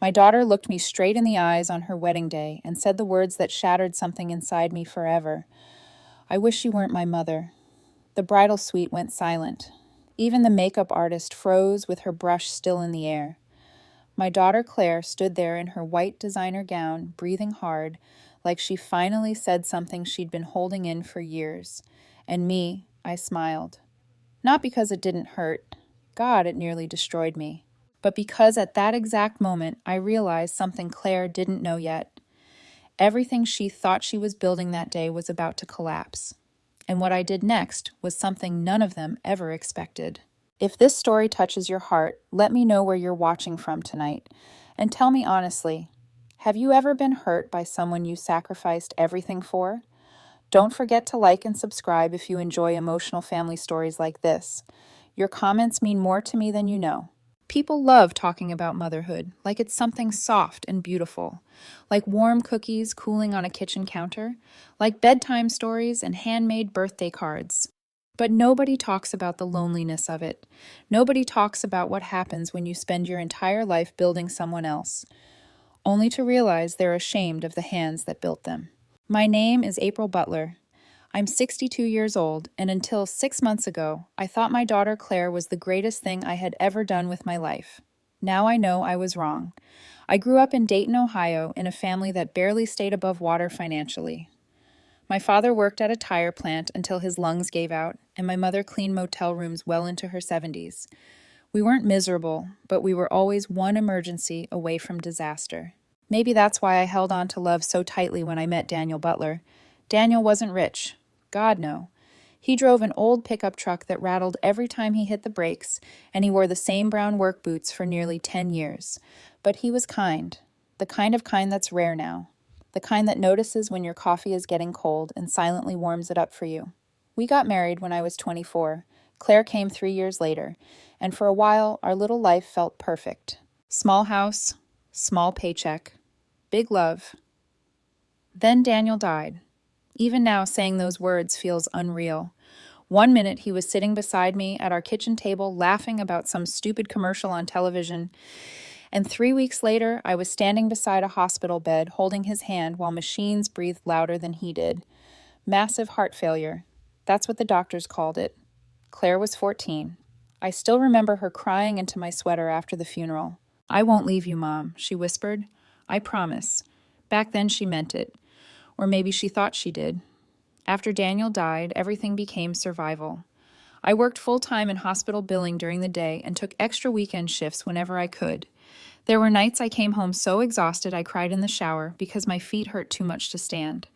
My daughter looked me straight in the eyes on her wedding day and said the words that shattered something inside me forever. I wish you weren't my mother. The bridal suite went silent. Even the makeup artist froze with her brush still in the air. My daughter Claire stood there in her white designer gown, breathing hard, like she finally said something she'd been holding in for years. And me, I smiled. Not because it didn't hurt. God, it nearly destroyed me. But because at that exact moment I realized something Claire didn't know yet. Everything she thought she was building that day was about to collapse. And what I did next was something none of them ever expected. If this story touches your heart, let me know where you're watching from tonight. And tell me honestly, have you ever been hurt by someone you sacrificed everything for? Don't forget to like and subscribe if you enjoy emotional family stories like this. Your comments mean more to me than you know. People love talking about motherhood, like it's something soft and beautiful, like warm cookies cooling on a kitchen counter, like bedtime stories and handmade birthday cards. But nobody talks about the loneliness of it. Nobody talks about what happens when you spend your entire life building someone else, only to realize they're ashamed of the hands that built them. My name is April Butler. I'm 62 years old, and until 6 months ago, I thought my daughter Claire was the greatest thing I had ever done with my life. Now I know I was wrong. I grew up in Dayton, Ohio, in a family that barely stayed above water financially. My father worked at a tire plant until his lungs gave out, and my mother cleaned motel rooms well into her 70s. We weren't miserable, but we were always one emergency away from disaster. Maybe that's why I held on to love so tightly when I met Daniel Butler. Daniel wasn't rich. God, no. He drove an old pickup truck that rattled every time he hit the brakes, and he wore the same brown work boots for nearly 10 years. But he was kind. The kind that's rare now. The kind that notices when your coffee is getting cold and silently warms it up for you. We got married when I was 24. Claire came 3 years later, and for a while, our little life felt perfect. Small house, small paycheck, big love. Then Daniel died. Even now, saying those words feels unreal. One minute, he was sitting beside me at our kitchen table laughing about some stupid commercial on television, and 3 weeks later, I was standing beside a hospital bed holding his hand while machines breathed louder than he did. Massive heart failure. That's what the doctors called it. Claire was 14. I still remember her crying into my sweater after the funeral. "I won't leave you, Mom," she whispered. "I promise." Back then she meant it. Or maybe she thought she did. After Daniel died, everything became survival. I worked full-time in hospital billing during the day and took extra weekend shifts whenever I could. There were nights I came home so exhausted I cried in the shower because my feet hurt too much to stand.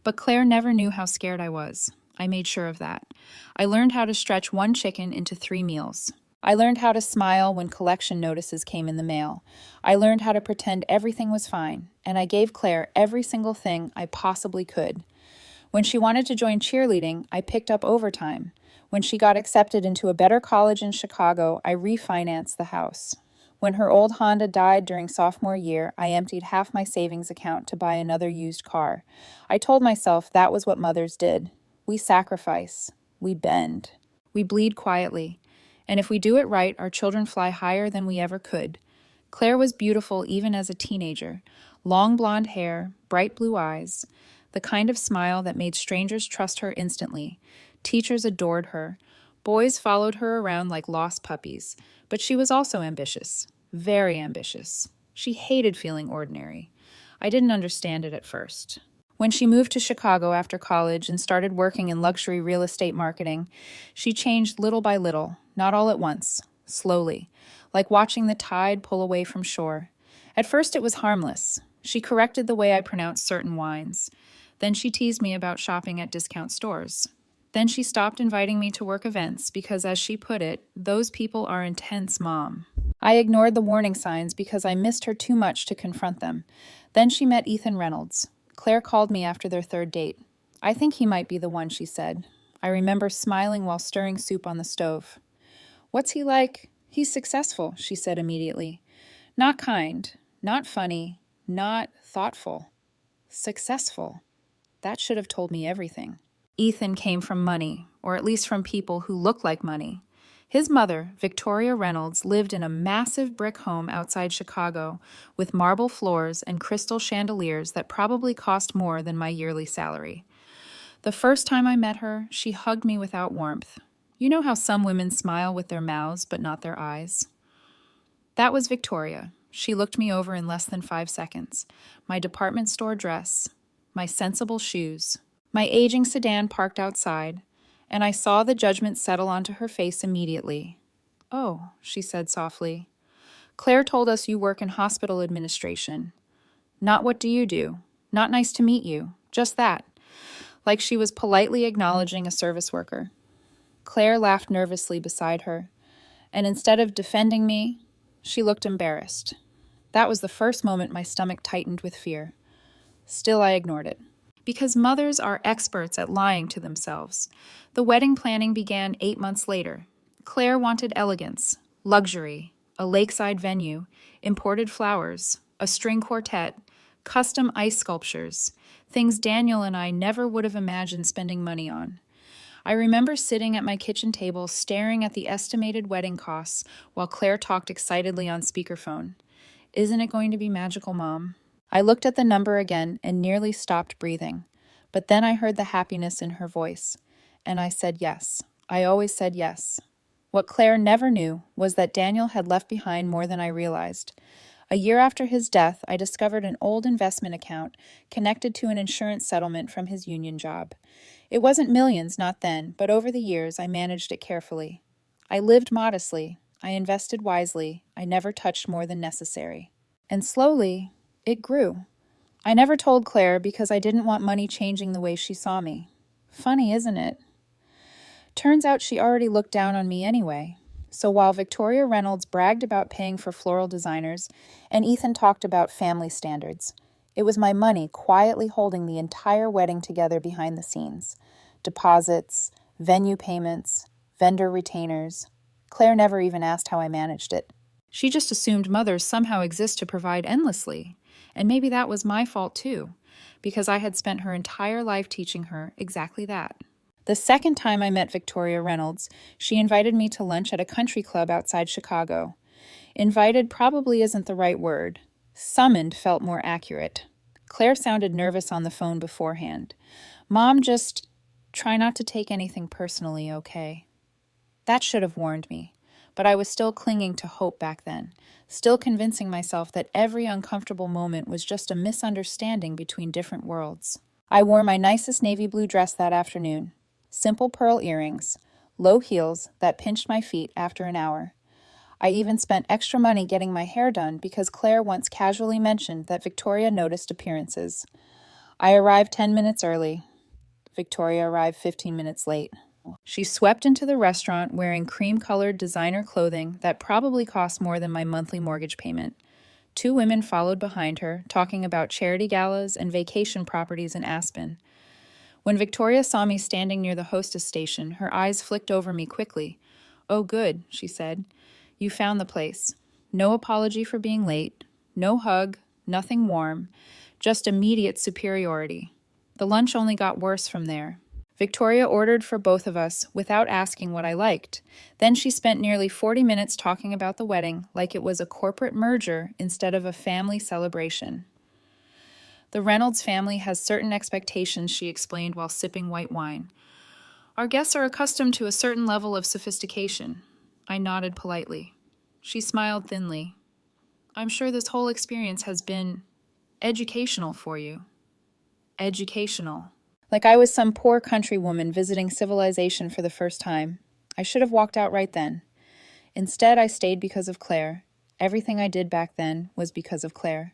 But Claire never knew how scared I was. I made sure of that. I learned how to stretch one chicken into 3 meals. I learned how to smile when collection notices came in the mail. I learned how to pretend everything was fine, and I gave Claire every single thing I possibly could. When she wanted to join cheerleading, I picked up overtime. When she got accepted into a better college in Chicago, I refinanced the house. When her old Honda died during sophomore year, I emptied half my savings account to buy another used car. I told myself that was what mothers did. We sacrifice. We bend. We bleed quietly. And if we do it right, our children fly higher than we ever could. Claire was beautiful even as a teenager. Long blonde hair, bright blue eyes, the kind of smile that made strangers trust her instantly. Teachers adored her. Boys followed her around like lost puppies. But she was also ambitious. Very ambitious. She hated feeling ordinary. I didn't understand it at first. When she moved to Chicago after college and started working in luxury real estate marketing, she changed little by little, not all at once, slowly, like watching the tide pull away from shore. At first it was harmless. She corrected the way I pronounced certain wines. Then she teased me about shopping at discount stores. Then she stopped inviting me to work events because, as she put it, those people are intense, Mom. I ignored the warning signs because I missed her too much to confront them. Then she met Ethan Reynolds. Claire called me after their third date. "I think he might be the one," she said. I remember smiling while stirring soup on the stove. "What's he like?" "He's successful," she said immediately. "Not kind, not funny, not thoughtful. Successful." That should have told me everything. Ethan came from money, or at least from people who look like money. His mother, Victoria Reynolds, lived in a massive brick home outside Chicago with marble floors and crystal chandeliers that probably cost more than my yearly salary. The first time I met her, she hugged me without warmth. You know how some women smile with their mouths but not their eyes? That was Victoria. She looked me over in less than 5 seconds. My department store dress, my sensible shoes, my aging sedan parked outside, and I saw the judgment settle onto her face immediately. "Oh," she said softly. "Claire told us you work in hospital administration. Not what do you do? Not nice to meet you. Just that." Like she was politely acknowledging a service worker. Claire laughed nervously beside her, and instead of defending me, she looked embarrassed. That was the first moment my stomach tightened with fear. Still, I ignored it. Because mothers are experts at lying to themselves. The wedding planning began 8 months later. Claire wanted elegance, luxury, a lakeside venue, imported flowers, a string quartet, custom ice sculptures, things Daniel and I never would have imagined spending money on. I remember sitting at my kitchen table staring at the estimated wedding costs while Claire talked excitedly on speakerphone. "Isn't it going to be magical, Mom?" I looked at the number again and nearly stopped breathing. But then I heard the happiness in her voice, and I said yes. I always said yes. What Claire never knew was that Daniel had left behind more than I realized. A year after his death, I discovered an old investment account connected to an insurance settlement from his union job. It wasn't millions, not then, but over the years I managed it carefully. I lived modestly. I invested wisely. I never touched more than necessary. And slowly, it grew. I never told Claire because I didn't want money changing the way she saw me. Funny, isn't it? Turns out she already looked down on me anyway. So while Victoria Reynolds bragged about paying for floral designers and Ethan talked about family standards, it was my money quietly holding the entire wedding together behind the scenes. Deposits, venue payments, vendor retainers. Claire never even asked how I managed it. She just assumed mothers somehow exist to provide endlessly. And maybe that was my fault too, because I had spent her entire life teaching her exactly that. The second time I met Victoria Reynolds, she invited me to lunch at a country club outside Chicago. Invited probably isn't the right word. Summoned felt more accurate. Claire sounded nervous on the phone beforehand. "Mom, just try not to take anything personally, okay?" That should have warned me, but I was still clinging to hope back then, still convincing myself that every uncomfortable moment was just a misunderstanding between different worlds. I wore my nicest navy blue dress that afternoon. Simple pearl earrings, low heels that pinched my feet after an hour. I even spent extra money getting my hair done because Claire once casually mentioned that Victoria noticed appearances. I arrived 10 minutes early. Victoria arrived 15 minutes late. She swept into the restaurant wearing cream-colored designer clothing that probably cost more than my monthly mortgage payment. 2 women followed behind her, talking about charity galas and vacation properties in Aspen. When Victoria saw me standing near the hostess station, her eyes flicked over me quickly. "Oh, good," she said. "You found the place. No apology for being late. No hug. Nothing warm. Just immediate superiority." The lunch only got worse from there. Victoria ordered for both of us without asking what I liked. Then she spent nearly 40 minutes talking about the wedding like it was a corporate merger instead of a family celebration. "The Reynolds family has certain expectations," she explained while sipping white wine. "Our guests are accustomed to a certain level of sophistication." I nodded politely. She smiled thinly. "I'm sure this whole experience has been educational for you." Educational. Like I was some poor country woman visiting civilization for the first time. I should have walked out right then. Instead, I stayed because of Claire. Everything I did back then was because of Claire.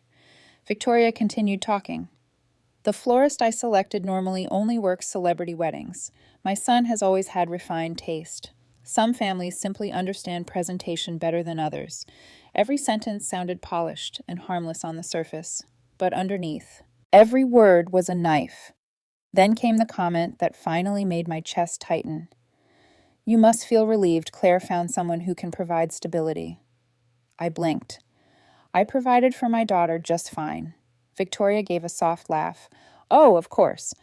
Victoria continued talking. "The florist I selected normally only works celebrity weddings. My son has always had refined taste. Some families simply understand presentation better than others." Every sentence sounded polished and harmless on the surface, but underneath, every word was a knife. Then came the comment that finally made my chest tighten. "You must feel relieved Claire found someone who can provide stability." I blinked. "I provided for my daughter just fine." Victoria gave a soft laugh. "Oh, of course.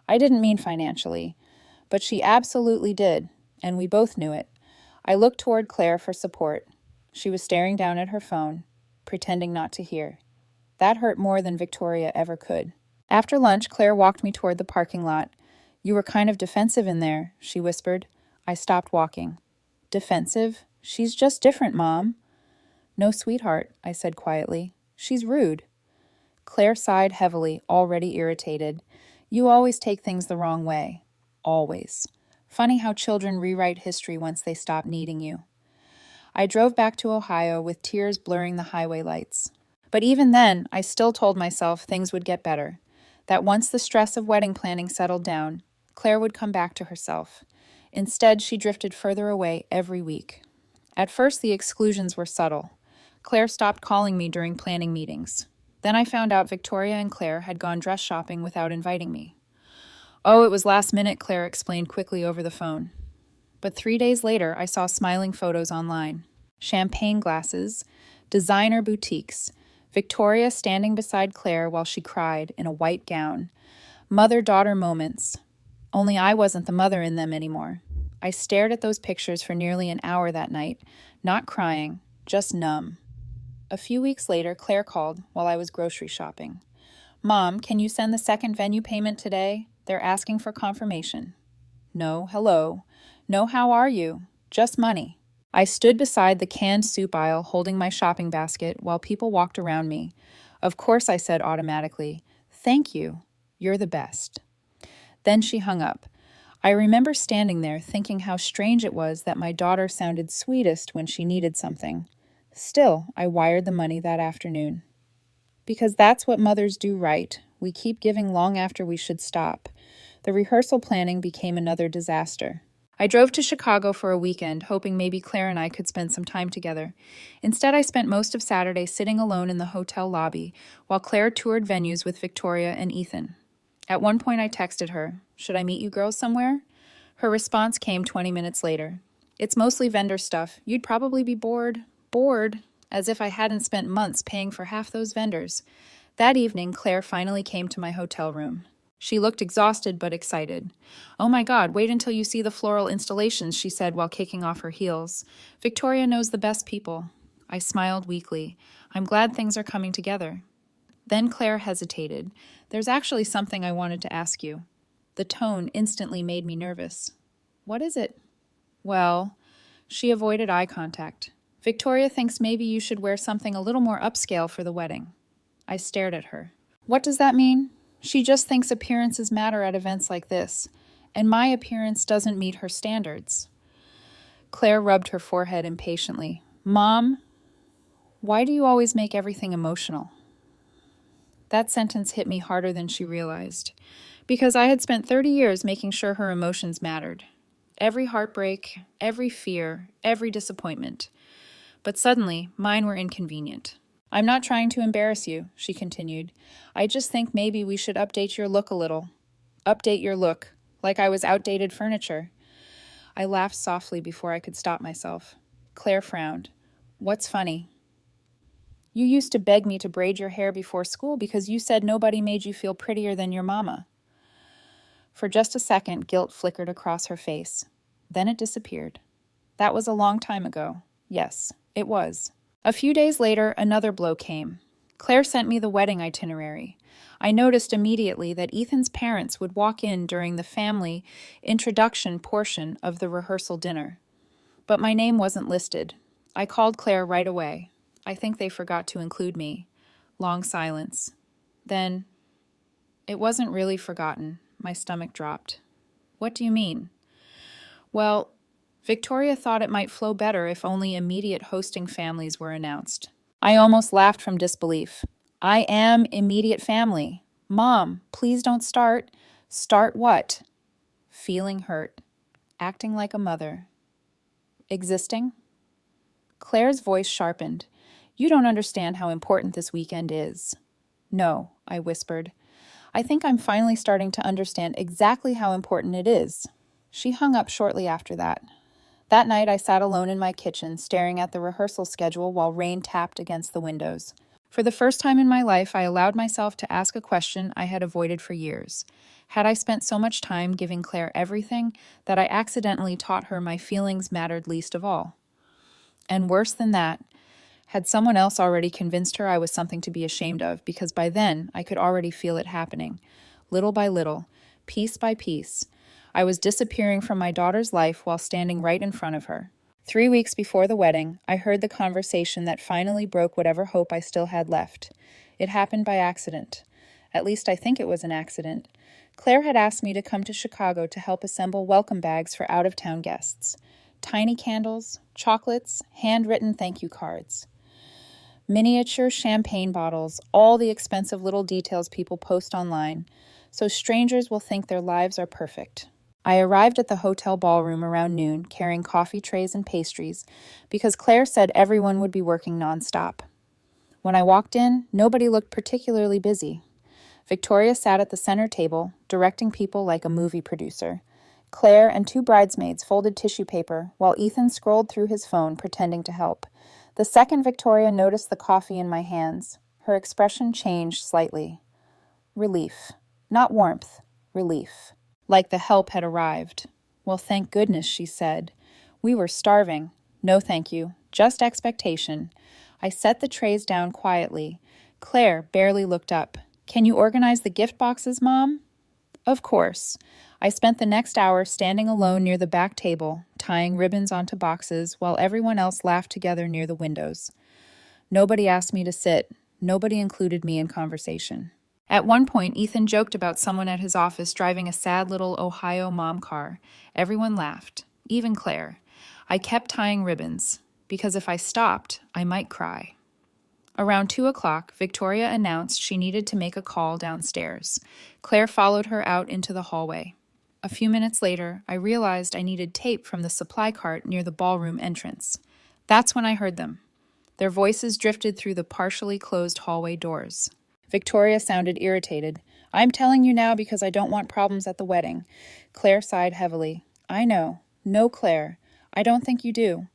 I didn't mean financially. But she absolutely did, and we both knew it. I looked toward Claire for support. She was staring down at her phone, pretending not to hear. That hurt more than Victoria ever could. After lunch, Claire walked me toward the parking lot. "You were kind of defensive in there," she whispered. I stopped walking. "Defensive? She's just different, Mom." "No, sweetheart," I said quietly. "She's rude." Claire sighed heavily, already irritated. "You always take things the wrong way. Always. Funny how children rewrite history once they stop needing you." I drove back to Ohio with tears blurring the highway lights. But even then, I still told myself things would get better. That once the stress of wedding planning settled down, Claire would come back to herself. Instead, she drifted further away every week. At first, the exclusions were subtle. Claire stopped calling me during planning meetings. Then I found out Victoria and Claire had gone dress shopping without inviting me. "Oh, it was last minute," Claire explained quickly over the phone. But 3 days later, I saw smiling photos online. Champagne glasses, designer boutiques, Victoria standing beside Claire while she cried in a white gown. Mother-daughter moments. Only I wasn't the mother in them anymore. I stared at those pictures for nearly an hour that night, not crying, just numb. A few weeks later, Claire called while I was grocery shopping. "Mom, can you send the second venue payment today? They're asking for confirmation." "No, hello. No, how are you? Just money." I stood beside the canned soup aisle holding my shopping basket while people walked around me. Of course, I said automatically, "Thank you. You're the best." Then she hung up. I remember standing there thinking how strange it was that my daughter sounded sweetest when she needed something. Still, I wired the money that afternoon. Because that's what mothers do right. We keep giving long after we should stop. The rehearsal planning became another disaster. I drove to Chicago for a weekend, hoping maybe Claire and I could spend some time together. Instead, I spent most of Saturday sitting alone in the hotel lobby while Claire toured venues with Victoria and Ethan. At one point, I texted her, "Should I meet you girls somewhere?" Her response came 20 minutes later. "It's mostly vendor stuff. You'd probably be bored." Bored? As if I hadn't spent months paying for half those vendors. That evening, Claire finally came to my hotel room. She looked exhausted but excited. "Oh my God, wait until you see the floral installations," she said while kicking off her heels. "Victoria knows the best people." I smiled weakly. "I'm glad things are coming together." Then Claire hesitated. "There's actually something I wanted to ask you." The tone instantly made me nervous. "What is it?" "Well," she avoided eye contact. "Victoria thinks maybe you should wear something a little more upscale for the wedding." I stared at her. "What does that mean?" "She just thinks appearances matter at events like this, and my appearance doesn't meet her standards." Claire rubbed her forehead impatiently. "Mom, why do you always make everything emotional?" That sentence hit me harder than she realized, because I had spent 30 years making sure her emotions mattered. Every heartbreak, every fear, every disappointment. But suddenly, mine were inconvenient. "I'm not trying to embarrass you," she continued. "I just think maybe we should update your look a little." Update your look, like I was outdated furniture. I laughed softly before I could stop myself. Claire frowned. "What's funny?" "You used to beg me to braid your hair before school because you said nobody made you feel prettier than your mama." For just a second, guilt flickered across her face. Then it disappeared. That was a long time ago. Yes, it was. A few days later, another blow came. Claire sent me the wedding itinerary. I noticed immediately that Ethan's parents would walk in during the family introduction portion of the rehearsal dinner. But my name wasn't listed. I called Claire right away. I think they forgot to include me. Long silence. Then, "It wasn't really forgotten." My stomach dropped. "What do you mean?" "Well, Victoria thought it might flow better if only immediate hosting families were announced." I almost laughed from disbelief. "I am immediate family. Mom, please don't start." "Start what?" Feeling hurt. Acting like a mother. Existing? Claire's voice sharpened. "You don't understand how important this weekend is." "No," I whispered. "I think I'm finally starting to understand exactly how important it is." She hung up shortly after that. That night I sat alone in my kitchen, staring at the rehearsal schedule while rain tapped against the windows. For the first time in my life, I allowed myself to ask a question I had avoided for years. Had I spent so much time giving Claire everything that I accidentally taught her my feelings mattered least of all? And worse than that, had someone else already convinced her I was something to be ashamed of, because by then I could already feel it happening. Little by little, piece by piece, I was disappearing from my daughter's life while standing right in front of her. 3 weeks before the wedding, I heard the conversation that finally broke whatever hope I still had left. It happened by accident. At least I think it was an accident. Claire had asked me to come to Chicago to help assemble welcome bags for out-of-town guests. Tiny candles, chocolates, handwritten thank you cards. Miniature champagne bottles, all the expensive little details people post online, so strangers will think their lives are perfect. I arrived at the hotel ballroom around noon, carrying coffee trays and pastries, because Claire said everyone would be working nonstop. When I walked in, nobody looked particularly busy. Victoria sat at the center table, directing people like a movie producer. Claire and 2 bridesmaids folded tissue paper, while Ethan scrolled through his phone, pretending to help. The second Victoria noticed the coffee in my hands, her expression changed slightly. Relief. Not warmth. Relief. Like the help had arrived. Well, thank goodness, she said. We were starving. No, thank you. Just expectation. I set the trays down quietly. Claire barely looked up. Can you organize the gift boxes, Mom? Of course. I spent the next hour standing alone near the back table, tying ribbons onto boxes while everyone else laughed together near the windows. Nobody asked me to sit. Nobody included me in conversation. At one point, Ethan joked about someone at his office driving a sad little Ohio mom car. Everyone laughed, even Claire. I kept tying ribbons, because if I stopped, I might cry. Around 2 o'clock, Victoria announced she needed to make a call downstairs. Claire followed her out into the hallway. A few minutes later, I realized I needed tape from the supply cart near the ballroom entrance. That's when I heard them. Their voices drifted through the partially closed hallway doors. Victoria sounded irritated. I'm telling you now because I don't want problems at the wedding. Claire sighed heavily. I know. No, Claire. I don't think you do.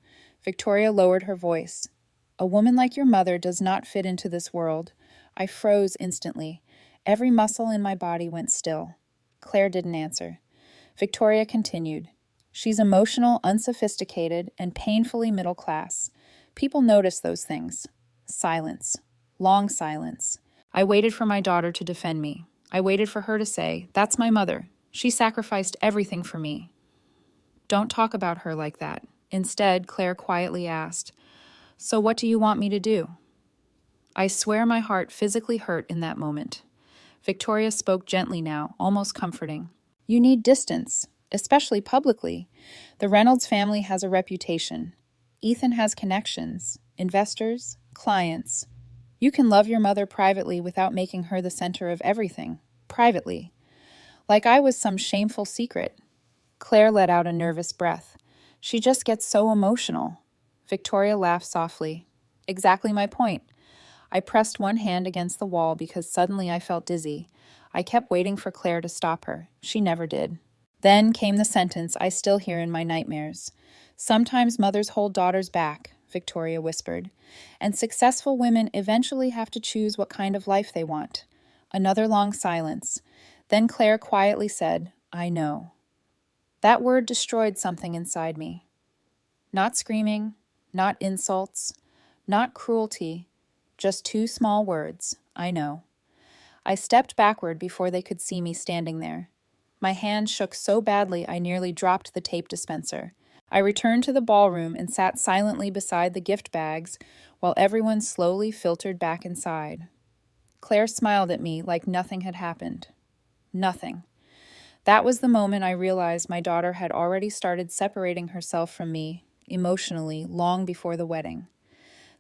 Victoria lowered her voice. A woman like your mother does not fit into this world. I froze instantly. Every muscle in my body went still. Claire didn't answer. Victoria continued. She's emotional, unsophisticated, and painfully middle class. People notice those things. Silence. Long silence. I waited for my daughter to defend me. I waited for her to say, that's my mother. She sacrificed everything for me. Don't talk about her like that. Instead, Claire quietly asked, so what do you want me to do? I swear my heart physically hurt in that moment. Victoria spoke gently now, almost comforting. You need distance, especially publicly. The Reynolds family has a reputation. Ethan has connections, investors, clients. You can love your mother privately without making her the center of everything. Privately. Like I was some shameful secret. Claire let out a nervous breath. She just gets so emotional. Victoria laughed softly. Exactly my point. I pressed one hand against the wall because suddenly I felt dizzy. I kept waiting for Claire to stop her. She never did. Then came the sentence I still hear in my nightmares. Sometimes mothers hold daughters back, Victoria whispered, and successful women eventually have to choose what kind of life they want. Another long silence. Then Claire quietly said, I know. That word destroyed something inside me. Not screaming, not insults, not cruelty, just 2 small words, I know. I stepped backward before they could see me standing there. My hand shook so badly I nearly dropped the tape dispenser. I returned to the ballroom and sat silently beside the gift bags while everyone slowly filtered back inside. Claire smiled at me like nothing had happened. Nothing. That was the moment I realized my daughter had already started separating herself from me emotionally long before the wedding.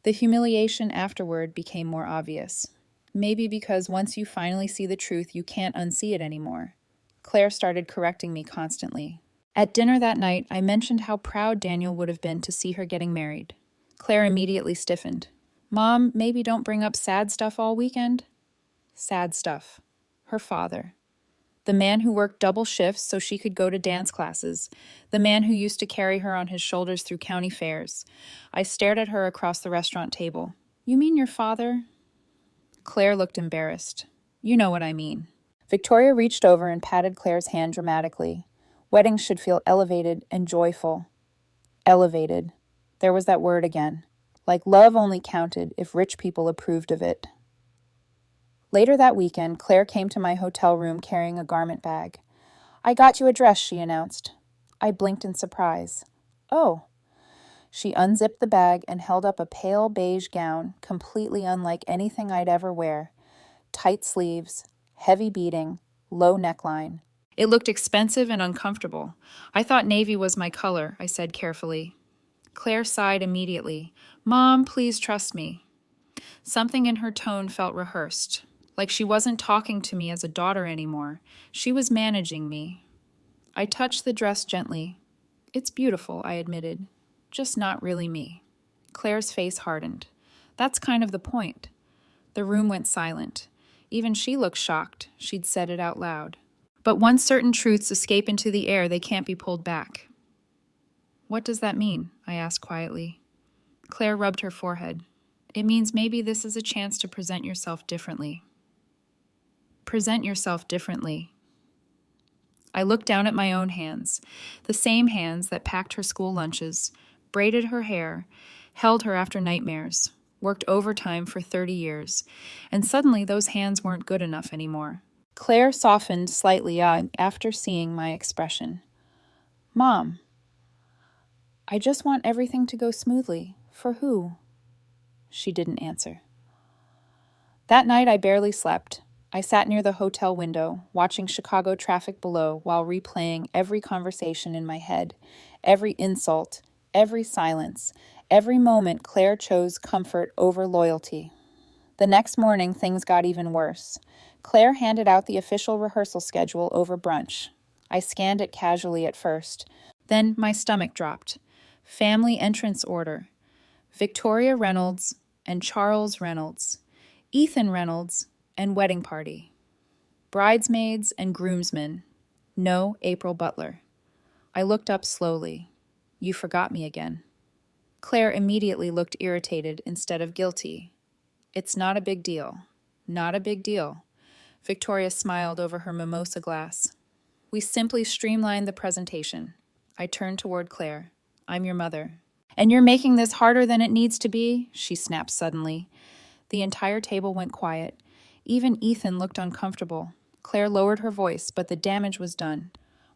The humiliation afterward became more obvious. Maybe because once you finally see the truth, you can't unsee it anymore. Claire started correcting me constantly. At dinner that night, I mentioned how proud Daniel would have been to see her getting married. Claire immediately stiffened. Mom, maybe don't bring up sad stuff all weekend? Sad stuff. Her father. The man who worked double shifts so she could go to dance classes. The man who used to carry her on his shoulders through county fairs. I stared at her across the restaurant table. You mean your father? Claire looked embarrassed. You know what I mean. Victoria reached over and patted Claire's hand dramatically. Weddings should feel elevated and joyful. Elevated. There was that word again. Like love only counted if rich people approved of it. Later that weekend, Claire came to my hotel room carrying a garment bag. I got you a dress, she announced. I blinked in surprise. Oh. She unzipped the bag and held up a pale beige gown, completely unlike anything I'd ever wear. Tight sleeves, heavy beading, low neckline. It looked expensive and uncomfortable. I thought navy was my color, I said carefully. Claire sighed immediately. Mom, please trust me. Something in her tone felt rehearsed, like she wasn't talking to me as a daughter anymore. She was managing me. I touched the dress gently. It's beautiful, I admitted. Just not really me. Claire's face hardened. That's kind of the point. The room went silent. Even she looked shocked. She'd said it out loud. But once certain truths escape into the air, they can't be pulled back. What does that mean? I asked quietly. Claire rubbed her forehead. It means maybe this is a chance to present yourself differently. Present yourself differently. I looked down at my own hands, the same hands that packed her school lunches, braided her hair, held her after nightmares, worked overtime for 30 years, and suddenly those hands weren't good enough anymore. Claire softened slightly after seeing my expression. Mom, I just want everything to go smoothly. For who? She didn't answer. That night I barely slept. I sat near the hotel window, watching Chicago traffic below while replaying every conversation in my head, every insult, every silence, every moment Claire chose comfort over loyalty. The next morning, things got even worse. Claire handed out the official rehearsal schedule over brunch. I scanned it casually at first. Then my stomach dropped. Family entrance order. Victoria Reynolds and Charles Reynolds. Ethan Reynolds and wedding party. Bridesmaids and groomsmen. No April Butler. I looked up slowly. You forgot me again. Claire immediately looked irritated instead of guilty. It's not a big deal. Not a big deal. Victoria smiled over her mimosa glass. We simply streamlined the presentation. I turned toward Claire. I'm your mother. And you're making this harder than it needs to be? She snapped suddenly. The entire table went quiet. Even Ethan looked uncomfortable. Claire lowered her voice, but the damage was done.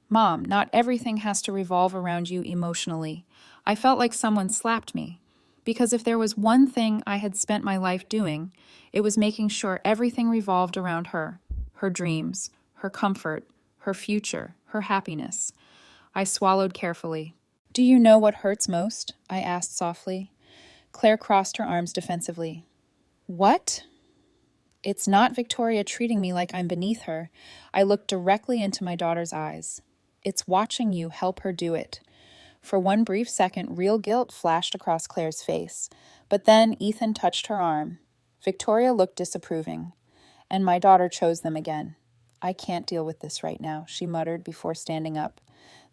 Mom, not everything has to revolve around you emotionally. I felt like someone slapped me. Because if there was one thing I had spent my life doing, it was making sure everything revolved around her. Her dreams, her comfort, her future, her happiness. I swallowed carefully. Do you know what hurts most? I asked softly. Claire crossed her arms defensively. What? It's not Victoria treating me like I'm beneath her. I looked directly into my daughter's eyes. It's watching you help her do it. For one brief second, real guilt flashed across Claire's face. But then Ethan touched her arm. Victoria looked disapproving. And my daughter chose them again. I can't deal with this right now, she muttered before standing up.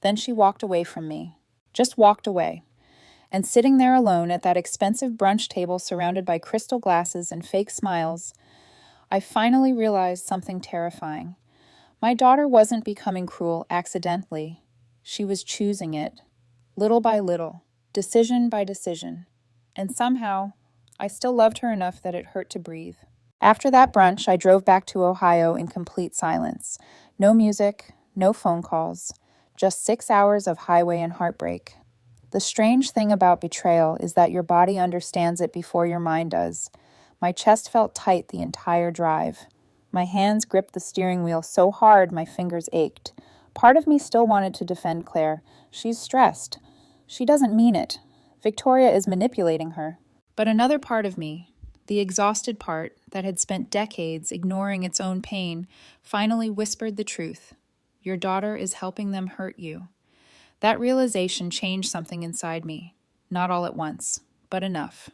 Then she walked away from me. Just walked away. And sitting there alone at that expensive brunch table surrounded by crystal glasses and fake smiles, I finally realized something terrifying. My daughter wasn't becoming cruel accidentally. She was choosing it. Little by little, decision by decision. And somehow, I still loved her enough that it hurt to breathe. After that brunch, I drove back to Ohio in complete silence. No music, no phone calls, just 6 hours of highway and heartbreak. The strange thing about betrayal is that your body understands it before your mind does. My chest felt tight the entire drive. My hands gripped the steering wheel so hard my fingers ached. Part of me still wanted to defend Claire. She's stressed. She doesn't mean it. Victoria is manipulating her. But another part of me, the exhausted part that had spent decades ignoring its own pain, finally whispered the truth. Your daughter is helping them hurt you. That realization changed something inside me. Not all at once, but enough.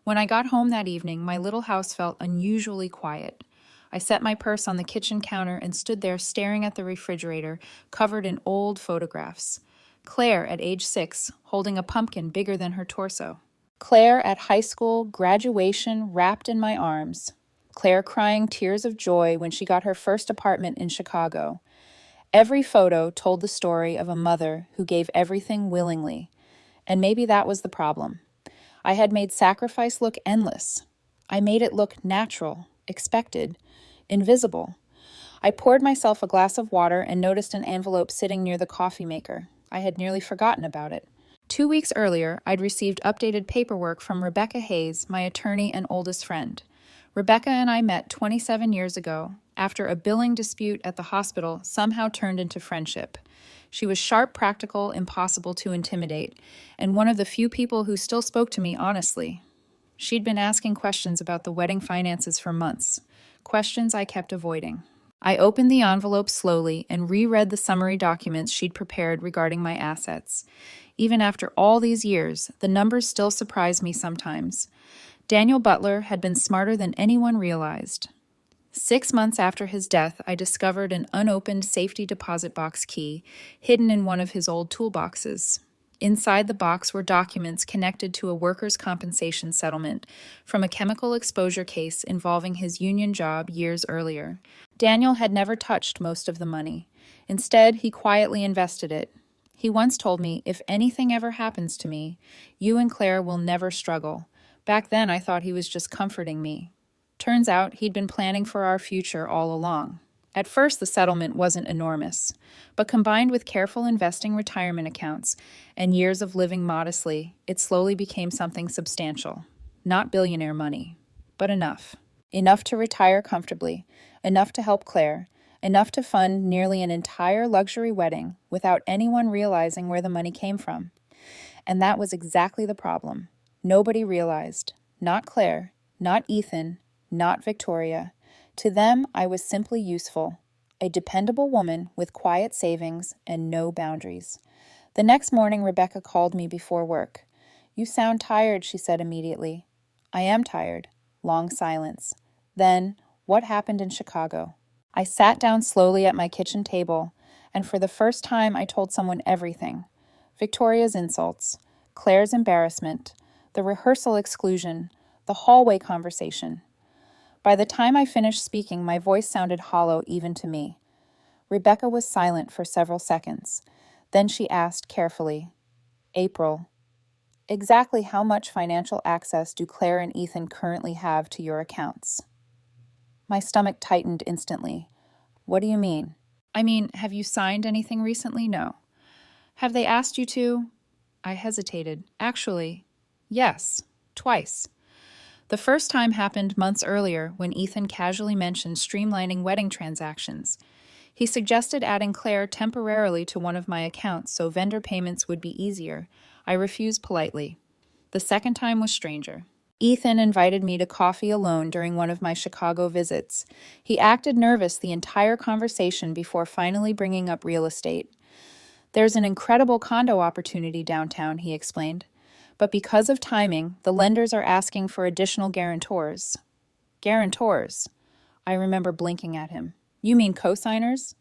When I got home that evening, my little house felt unusually quiet. I set my purse on the kitchen counter and stood there staring at the refrigerator, covered in old photographs. Claire, at age 6, holding a pumpkin bigger than her torso. Claire at high school graduation wrapped in my arms. Claire crying tears of joy when she got her first apartment in Chicago. Every photo told the story of a mother who gave everything willingly. And maybe that was the problem. I had made sacrifice look endless. I made it look natural, expected, invisible. I poured myself a glass of water and noticed an envelope sitting near the coffee maker. I had nearly forgotten about it. 2 weeks earlier, I'd received updated paperwork from Rebecca Hayes, my attorney and oldest friend. Rebecca and I met 27 years ago, after a billing dispute at the hospital somehow turned into friendship. She was sharp, practical, impossible to intimidate, and one of the few people who still spoke to me honestly. She'd been asking questions about the wedding finances for months, questions I kept avoiding. I opened the envelope slowly and reread the summary documents she'd prepared regarding my assets. Even after all these years, the numbers still surprise me sometimes. Daniel Butler had been smarter than anyone realized. 6 months after his death, I discovered an unopened safety deposit box key hidden in one of his old toolboxes. Inside the box were documents connected to a workers' compensation settlement from a chemical exposure case involving his union job years earlier. Daniel had never touched most of the money. Instead, he quietly invested it. He once told me, "If anything ever happens to me, you and Claire will never struggle." Back then, I thought he was just comforting me. Turns out he'd been planning for our future all along. At first, the settlement wasn't enormous, but combined with careful investing retirement accounts and years of living modestly, it slowly became something substantial. Not billionaire money, but enough. Enough to retire comfortably, enough to help Claire, enough to fund nearly an entire luxury wedding without anyone realizing where the money came from. And that was exactly the problem. Nobody realized. Not Claire, not Ethan, not Victoria. To them, I was simply useful, a dependable woman with quiet savings and no boundaries. The next morning, Rebecca called me before work. "You sound tired," she said immediately. "I am tired." Long silence. Then, "What happened in Chicago?" I sat down slowly at my kitchen table, and for the first time I told someone everything. Victoria's insults, Claire's embarrassment, the rehearsal exclusion, the hallway conversation. By the time I finished speaking, my voice sounded hollow even to me. Rebecca was silent for several seconds. Then she asked carefully, "April, exactly how much financial access do Claire and Ethan currently have to your accounts?" My stomach tightened instantly. "What do you mean?" "I mean, have you signed anything recently?" "No." "Have they asked you to?" I hesitated. "Actually, yes, twice." The first time happened months earlier when Ethan casually mentioned streamlining wedding transactions. He suggested adding Claire temporarily to one of my accounts so vendor payments would be easier. I refused politely. The second time was stranger. Ethan invited me to coffee alone during one of my Chicago visits. He acted nervous the entire conversation before finally bringing up real estate. "There's an incredible condo opportunity downtown," he explained. "But because of timing, the lenders are asking for additional guarantors." "Guarantors?" I remember blinking at him. "You mean co-signers?"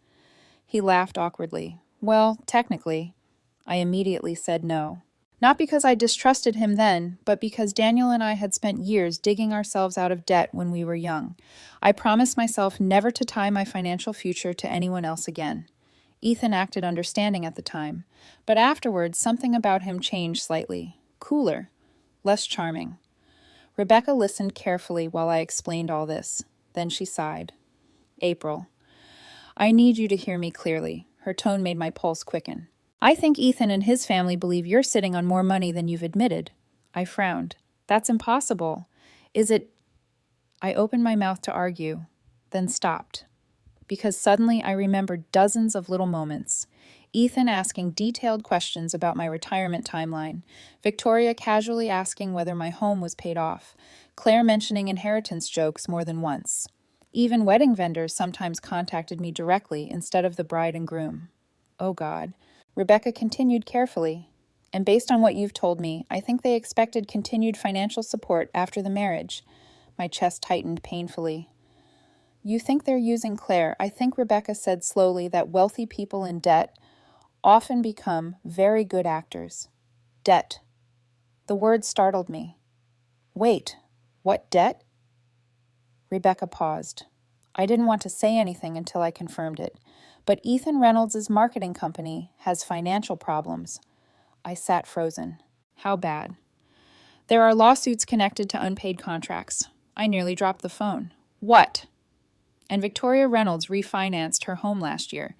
He laughed awkwardly. "Well, technically." I immediately said no. Not because I distrusted him then, but because Daniel and I had spent years digging ourselves out of debt when we were young. I promised myself never to tie my financial future to anyone else again. Ethan acted understanding at the time, but afterwards something about him changed slightly. Cooler, less charming. Rebecca listened carefully while I explained all this. Then she sighed. "April, I need you to hear me clearly." Her tone made my pulse quicken. "I think Ethan and his family believe you're sitting on more money than you've admitted." I frowned. "That's impossible. Is it—" I opened my mouth to argue, then stopped. Because suddenly I remembered dozens of little moments. Ethan asking detailed questions about my retirement timeline, Victoria casually asking whether my home was paid off, Claire mentioning inheritance jokes more than once. Even wedding vendors sometimes contacted me directly instead of the bride and groom. Oh God. Rebecca continued carefully. "And based on what you've told me, I think they expected continued financial support after the marriage." My chest tightened painfully. "You think they're using Claire?" I think Rebecca said slowly that wealthy people in debt often become very good actors. Debt. The word startled me. Wait, what debt? Rebecca paused. I didn't want to say anything until I confirmed it, but Ethan Reynolds' marketing company has financial problems. I sat frozen. How bad? There are lawsuits connected to unpaid contracts. I nearly dropped the phone. What? And Victoria Reynolds refinanced her home last year.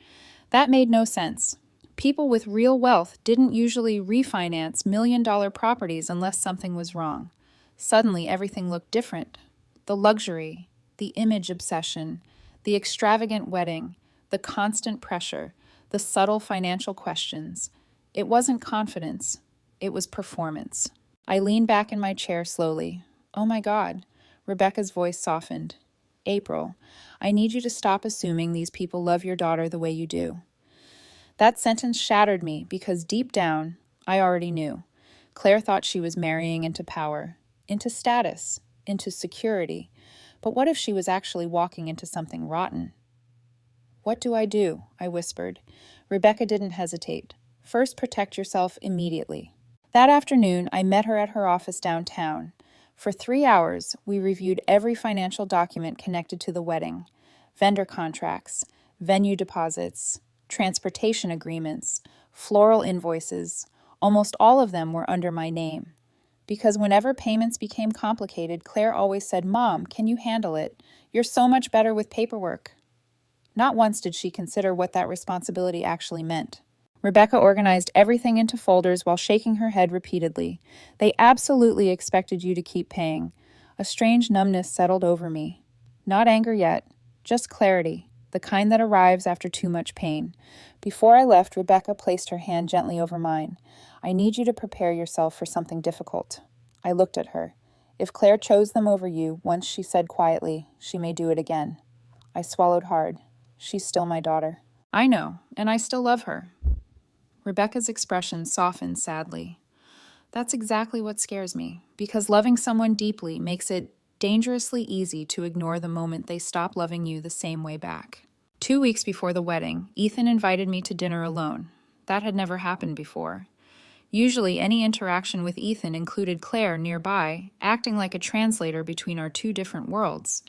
That made no sense. People with real wealth didn't usually refinance million-dollar properties unless something was wrong. Suddenly, everything looked different. The luxury, the image obsession, the extravagant wedding, the constant pressure, the subtle financial questions. It wasn't confidence. It was performance. I leaned back in my chair slowly. Oh my God. Rebecca's voice softened. April, I need you to stop assuming these people love your daughter the way you do. That sentence shattered me because deep down, I already knew. Claire thought she was marrying into power, into status, into security. But what if she was actually walking into something rotten? What do? I whispered. Rebecca didn't hesitate. First, protect yourself immediately. That afternoon, I met her at her office downtown. For 3 hours, we reviewed every financial document connected to the wedding. Vendor contracts, venue deposits, transportation agreements, floral invoices. Almost all of them were under my name. Because whenever payments became complicated, Claire always said, Mom, can you handle it? You're so much better with paperwork. Not once did she consider what that responsibility actually meant. Rebecca organized everything into folders while shaking her head repeatedly. They absolutely expected you to keep paying. A strange numbness settled over me. Not anger yet, just clarity, the kind that arrives after too much pain. Before I left, Rebecca placed her hand gently over mine. I need you to prepare yourself for something difficult. I looked at her. If Claire chose them over you, once she said quietly, she may do it again. I swallowed hard. She's still my daughter. I know, and I still love her. Rebecca's expression softened sadly. That's exactly what scares me, because loving someone deeply makes it dangerously easy to ignore the moment they stop loving you the same way back. 2 weeks before the wedding, Ethan invited me to dinner alone. That had never happened before. Usually, any interaction with Ethan included Claire nearby, acting like a translator between our two different worlds.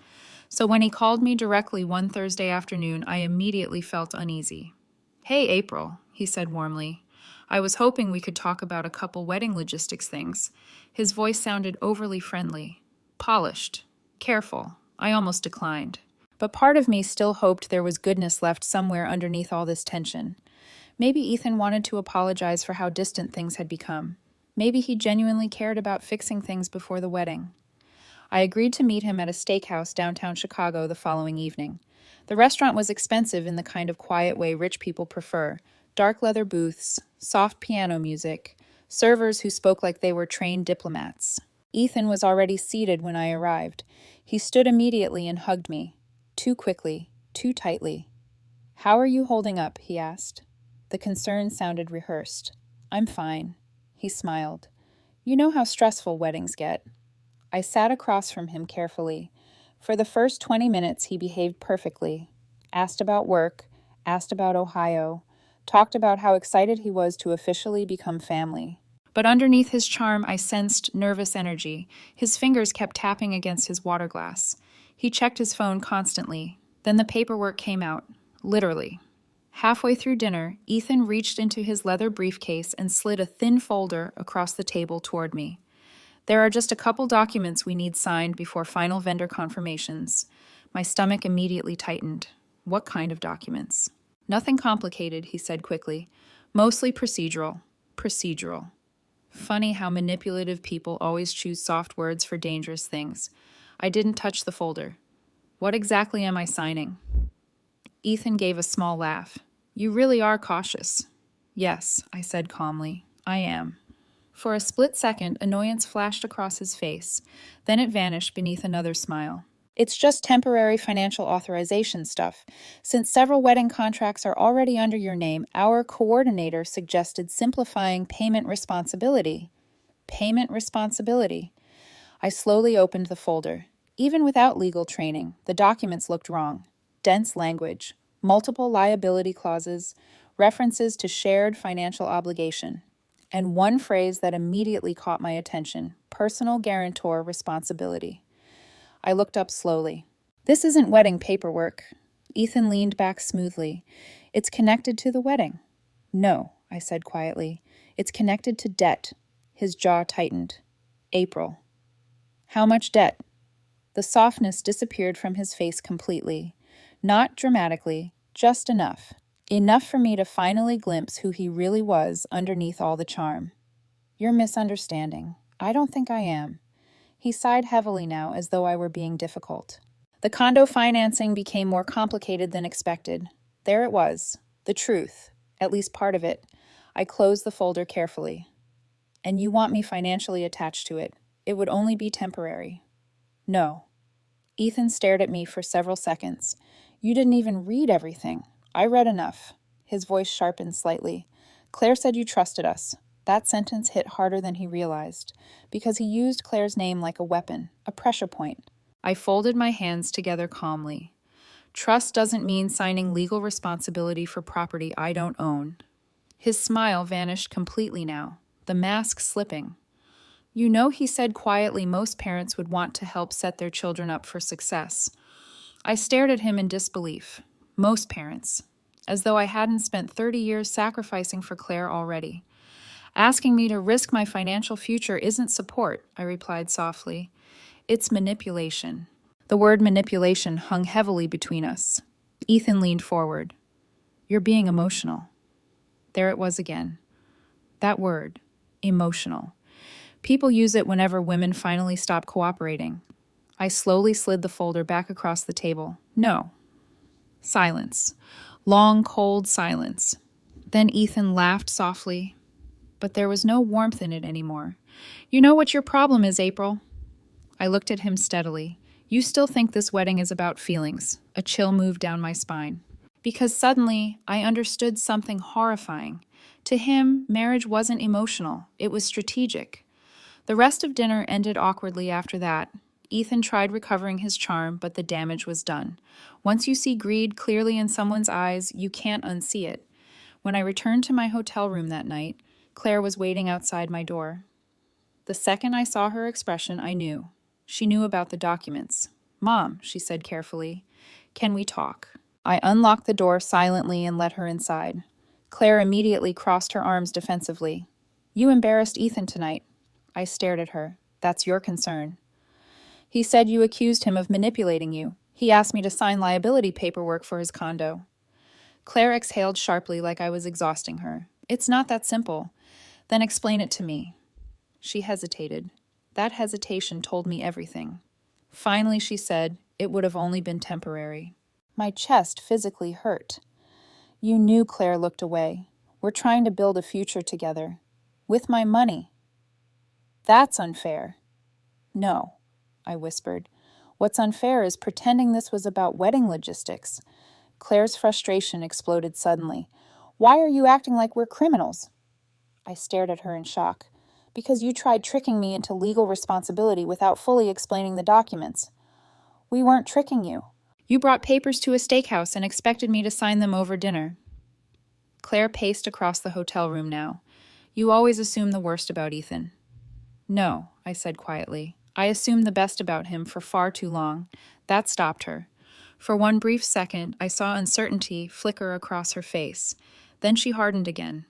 So when he called me directly one Thursday afternoon, I immediately felt uneasy. Hey, April, he said warmly. I was hoping we could talk about a couple wedding logistics things. His voice sounded overly friendly, polished, careful. I almost declined. But part of me still hoped there was goodness left somewhere underneath all this tension. Maybe Ethan wanted to apologize for how distant things had become. Maybe he genuinely cared about fixing things before the wedding. I agreed to meet him at a steakhouse downtown Chicago the following evening. The restaurant was expensive in the kind of quiet way rich people prefer. Dark leather booths, soft piano music, servers who spoke like they were trained diplomats. Ethan was already seated when I arrived. He stood immediately and hugged me. Too quickly, too tightly. How are you holding up? He asked. The concern sounded rehearsed. I'm fine. He smiled. You know how stressful weddings get. I sat across from him carefully. For the first 20 minutes, he behaved perfectly. Asked about work, asked about Ohio, talked about how excited he was to officially become family. But underneath his charm, I sensed nervous energy. His fingers kept tapping against his water glass. He checked his phone constantly. Then the paperwork came out. Literally. Halfway through dinner, Ethan reached into his leather briefcase and slid a thin folder across the table toward me. There are just a couple documents we need signed before final vendor confirmations. My stomach immediately tightened. What kind of documents? Nothing complicated, he said quickly. Mostly procedural. Procedural. Funny how manipulative people always choose soft words for dangerous things. I didn't touch the folder. What exactly am I signing? Ethan gave a small laugh. You really are cautious. Yes, I said calmly. I am. For a split second, annoyance flashed across his face. Then it vanished beneath another smile. It's just temporary financial authorization stuff. Since several wedding contracts are already under your name, our coordinator suggested simplifying payment responsibility. Payment responsibility. I slowly opened the folder. Even without legal training, the documents looked wrong. Dense language, multiple liability clauses, references to shared financial obligation. and one phrase that immediately caught my attention: personal guarantor responsibility. I looked up slowly. This isn't wedding paperwork. Ethan leaned back smoothly. It's connected to the wedding. No, I said quietly. It's connected to debt. His jaw tightened. April. How much debt? The softness disappeared from his face completely. Not dramatically, just enough. Enough for me to finally glimpse who he really was underneath all the charm. You're misunderstanding. I don't think I am. He sighed heavily now, as though I were being difficult. The condo financing became more complicated than expected. There it was, the truth, at least part of it. I closed the folder carefully. And you want me financially attached to it. It would only be temporary. No. Ethan stared at me for several seconds. You didn't even read everything. I read enough. His voice sharpened slightly. Claire said you trusted us. That sentence hit harder than he realized, because he used Claire's name like a weapon, a pressure point. I folded my hands together calmly. Trust doesn't mean signing legal responsibility for property I don't own. His smile vanished completely now, the mask slipping. You know, he said quietly, most parents would want to help set their children up for success. I stared at him in disbelief. Most parents. As though I hadn't spent 30 years sacrificing for Claire already. Asking me to risk my financial future isn't support, I replied softly. It's manipulation. The word manipulation hung heavily between us. Ethan leaned forward. You're being emotional. There it was again. That word, emotional. People use it whenever women finally stop cooperating. I slowly slid the folder back across the table. No. Silence. Long, cold silence. Then Ethan laughed softly, but there was no warmth in it anymore. You know what your problem is, April? I looked at him steadily. You still think this wedding is about feelings. A chill moved down my spine. Because suddenly, I understood something horrifying. To him, marriage wasn't emotional. It was strategic. The rest of dinner ended awkwardly after that. Ethan tried recovering his charm, but the damage was done. Once you see greed clearly in someone's eyes, you can't unsee it. When I returned to my hotel room that night, Claire was waiting outside my door. The second I saw her expression, I knew. She knew about the documents. Mom, she said carefully, can we talk? I unlocked the door silently and let her inside. Claire immediately crossed her arms defensively. You embarrassed Ethan tonight. I stared at her. That's your concern. He said you accused him of manipulating you. He asked me to sign liability paperwork for his condo. Claire exhaled sharply like I was exhausting her. It's not that simple. Then explain it to me. She hesitated. That hesitation told me everything. Finally, she said, it would have only been temporary. My chest physically hurt. You knew. Claire looked away. We're trying to build a future together. With my money. That's unfair. No, I whispered. What's unfair is pretending this was about wedding logistics. Claire's frustration exploded suddenly. Why are you acting like we're criminals? I stared at her in shock. Because you tried tricking me into legal responsibility without fully explaining the documents. We weren't tricking you. You brought papers to a steakhouse and expected me to sign them over dinner. Claire paced across the hotel room now. You always assume the worst about Ethan. No, I said quietly. I assumed the best about him for far too long. That stopped her. For one brief second, I saw uncertainty flicker across her face. Then she hardened again.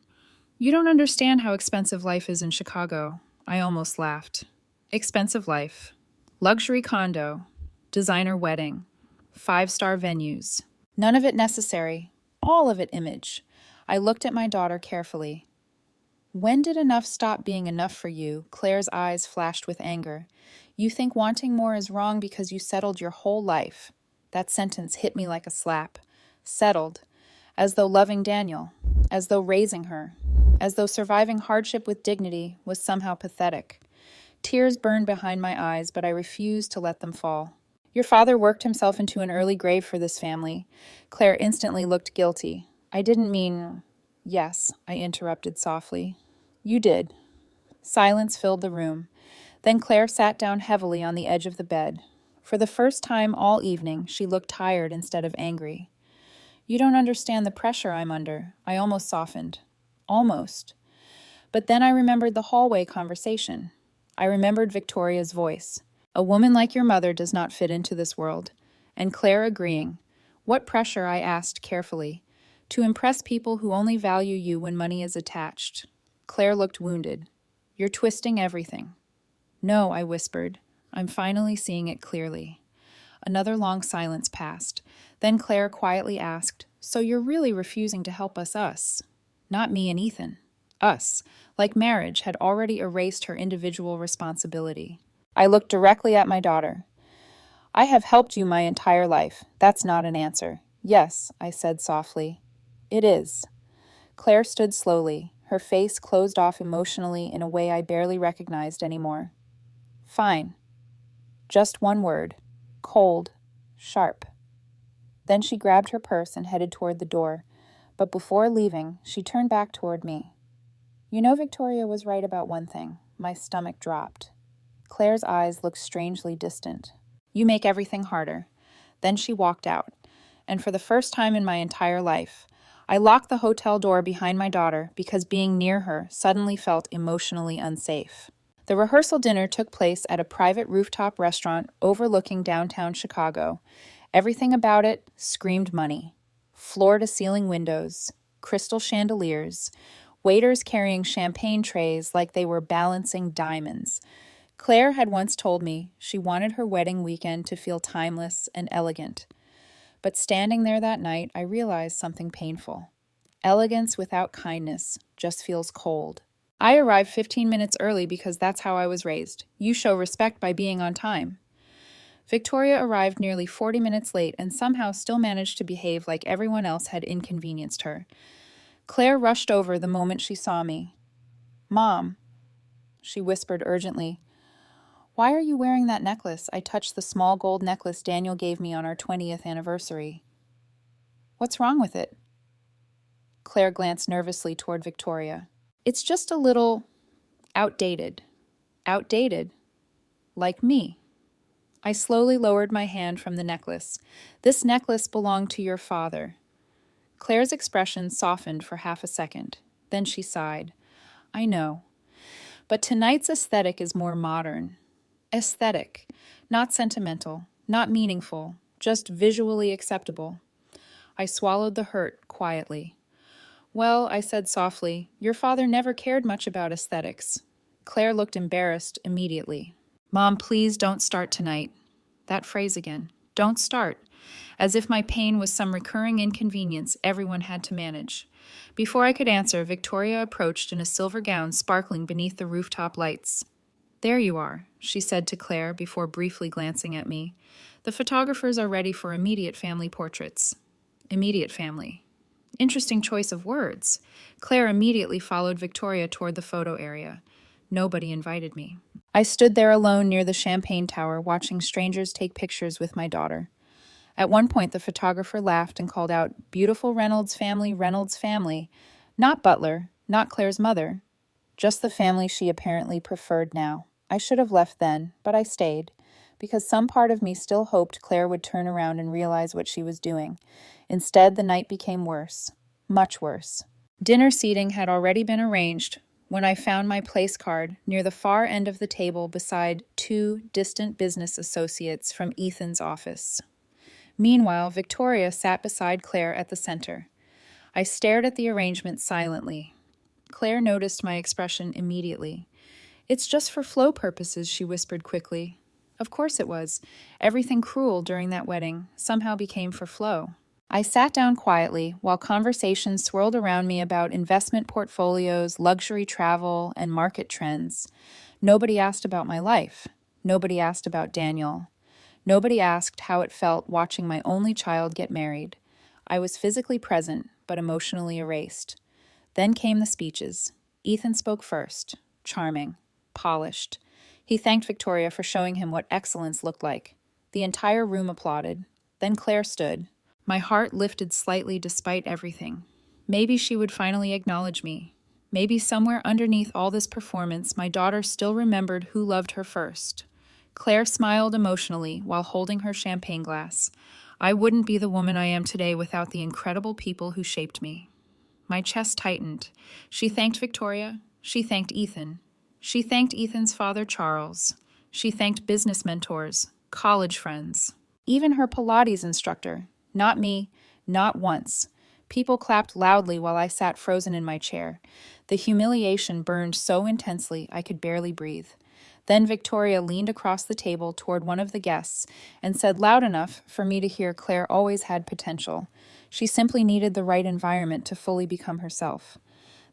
You don't understand how expensive life is in Chicago. I almost laughed. Expensive life. Luxury condo. Designer wedding. 5-star venues. None of it necessary. All of it image. I looked at my daughter carefully. When did enough stop being enough for you? Claire's eyes flashed with anger. You think wanting more is wrong because you settled your whole life. That sentence hit me like a slap. Settled. As though loving Daniel. As though raising her. As though surviving hardship with dignity was somehow pathetic. Tears burned behind my eyes, but I refused to let them fall. Your father worked himself into an early grave for this family. Claire instantly looked guilty. I didn't mean... Yes, I interrupted softly. You did. Silence filled the room. Then Claire sat down heavily on the edge of the bed. For the first time all evening, she looked tired instead of angry. You don't understand the pressure I'm under. I almost softened. Almost. But then I remembered the hallway conversation. I remembered Victoria's voice. A woman like your mother does not fit into this world. And Claire agreeing. What pressure, I asked carefully. To impress people who only value you when money is attached. Claire looked wounded. You're twisting everything. No, I whispered. I'm finally seeing it clearly. Another long silence passed. Then Claire quietly asked, So you're really refusing to help us? Not me and Ethan. Us, like marriage, had already erased her individual responsibility. I looked directly at my daughter. I have helped you my entire life. That's not an answer. Yes, I said softly. It is. Claire stood slowly, her face closed off emotionally in a way I barely recognized anymore. Fine. Just one word. Cold. Sharp. Then she grabbed her purse and headed toward the door, but before leaving, she turned back toward me. You know, Victoria was right about one thing. My stomach dropped. Claire's eyes looked strangely distant. You make everything harder. Then she walked out, and for the first time in my entire life, I locked the hotel door behind my daughter because being near her suddenly felt emotionally unsafe. The rehearsal dinner took place at a private rooftop restaurant overlooking downtown Chicago. Everything about it screamed money. Floor-to-ceiling windows, crystal chandeliers, waiters carrying champagne trays like they were balancing diamonds. Claire had once told me she wanted her wedding weekend to feel timeless and elegant. But standing there that night, I realized something painful. Elegance without kindness just feels cold. I arrived 15 minutes early because that's how I was raised. You show respect by being on time. Victoria arrived nearly 40 minutes late and somehow still managed to behave like everyone else had inconvenienced her. Claire rushed over the moment she saw me. Mom, she whispered urgently. Why are you wearing that necklace? I touched the small gold necklace Daniel gave me on our 20th anniversary. What's wrong with it? Claire glanced nervously toward Victoria. It's just a little outdated. Outdated? Like me. I slowly lowered my hand from the necklace. This necklace belonged to your father. Claire's expression softened for half a second. Then she sighed. I know. But tonight's aesthetic is more modern. Aesthetic. Not sentimental. Not meaningful. Just visually acceptable. I swallowed the hurt quietly. Well, I said softly, your father never cared much about aesthetics. Claire looked embarrassed immediately. Mom, please don't start tonight. That phrase again. Don't start. As if my pain was some recurring inconvenience everyone had to manage. Before I could answer, Victoria approached in a silver gown sparkling beneath the rooftop lights. There you are, she said to Claire before briefly glancing at me. The photographers are ready for immediate family portraits. Immediate family. Interesting choice of words. Claire immediately followed Victoria toward the photo area. Nobody invited me. I stood there alone near the champagne tower, watching strangers take pictures with my daughter. At one point, the photographer laughed and called out, Beautiful Reynolds family. Not Butler, not Claire's mother. Just the family she apparently preferred now. I should have left then, but I stayed, because some part of me still hoped Claire would turn around and realize what she was doing. Instead, the night became worse. Much worse. Dinner seating had already been arranged when I found my place card near the far end of the table beside two distant business associates from Ethan's office. Meanwhile, Victoria sat beside Claire at the center. I stared at the arrangement silently. Claire noticed my expression immediately. It's just for flow purposes, she whispered quickly. Of course it was. Everything cruel during that wedding somehow became for flow. I sat down quietly while conversations swirled around me about investment portfolios, luxury travel, and market trends. Nobody asked about my life. Nobody asked about Daniel. Nobody asked how it felt watching my only child get married. I was physically present, but emotionally erased. Then came the speeches. Ethan spoke first. Charming. Polished. He thanked Victoria for showing him what excellence looked like. The entire room applauded. Then Claire stood. My heart lifted slightly despite everything. Maybe she would finally acknowledge me. Maybe somewhere underneath all this performance, my daughter still remembered who loved her first. Claire smiled emotionally while holding her champagne glass. I wouldn't be the woman I am today without the incredible people who shaped me. My chest tightened. She thanked Victoria. She thanked Ethan. She thanked Ethan's father, Charles. She thanked business mentors, college friends, even her Pilates instructor. Not me, not once. People clapped loudly while I sat frozen in my chair. The humiliation burned so intensely I could barely breathe. Then Victoria leaned across the table toward one of the guests and said loud enough for me to hear Claire always had potential. She simply needed the right environment to fully become herself.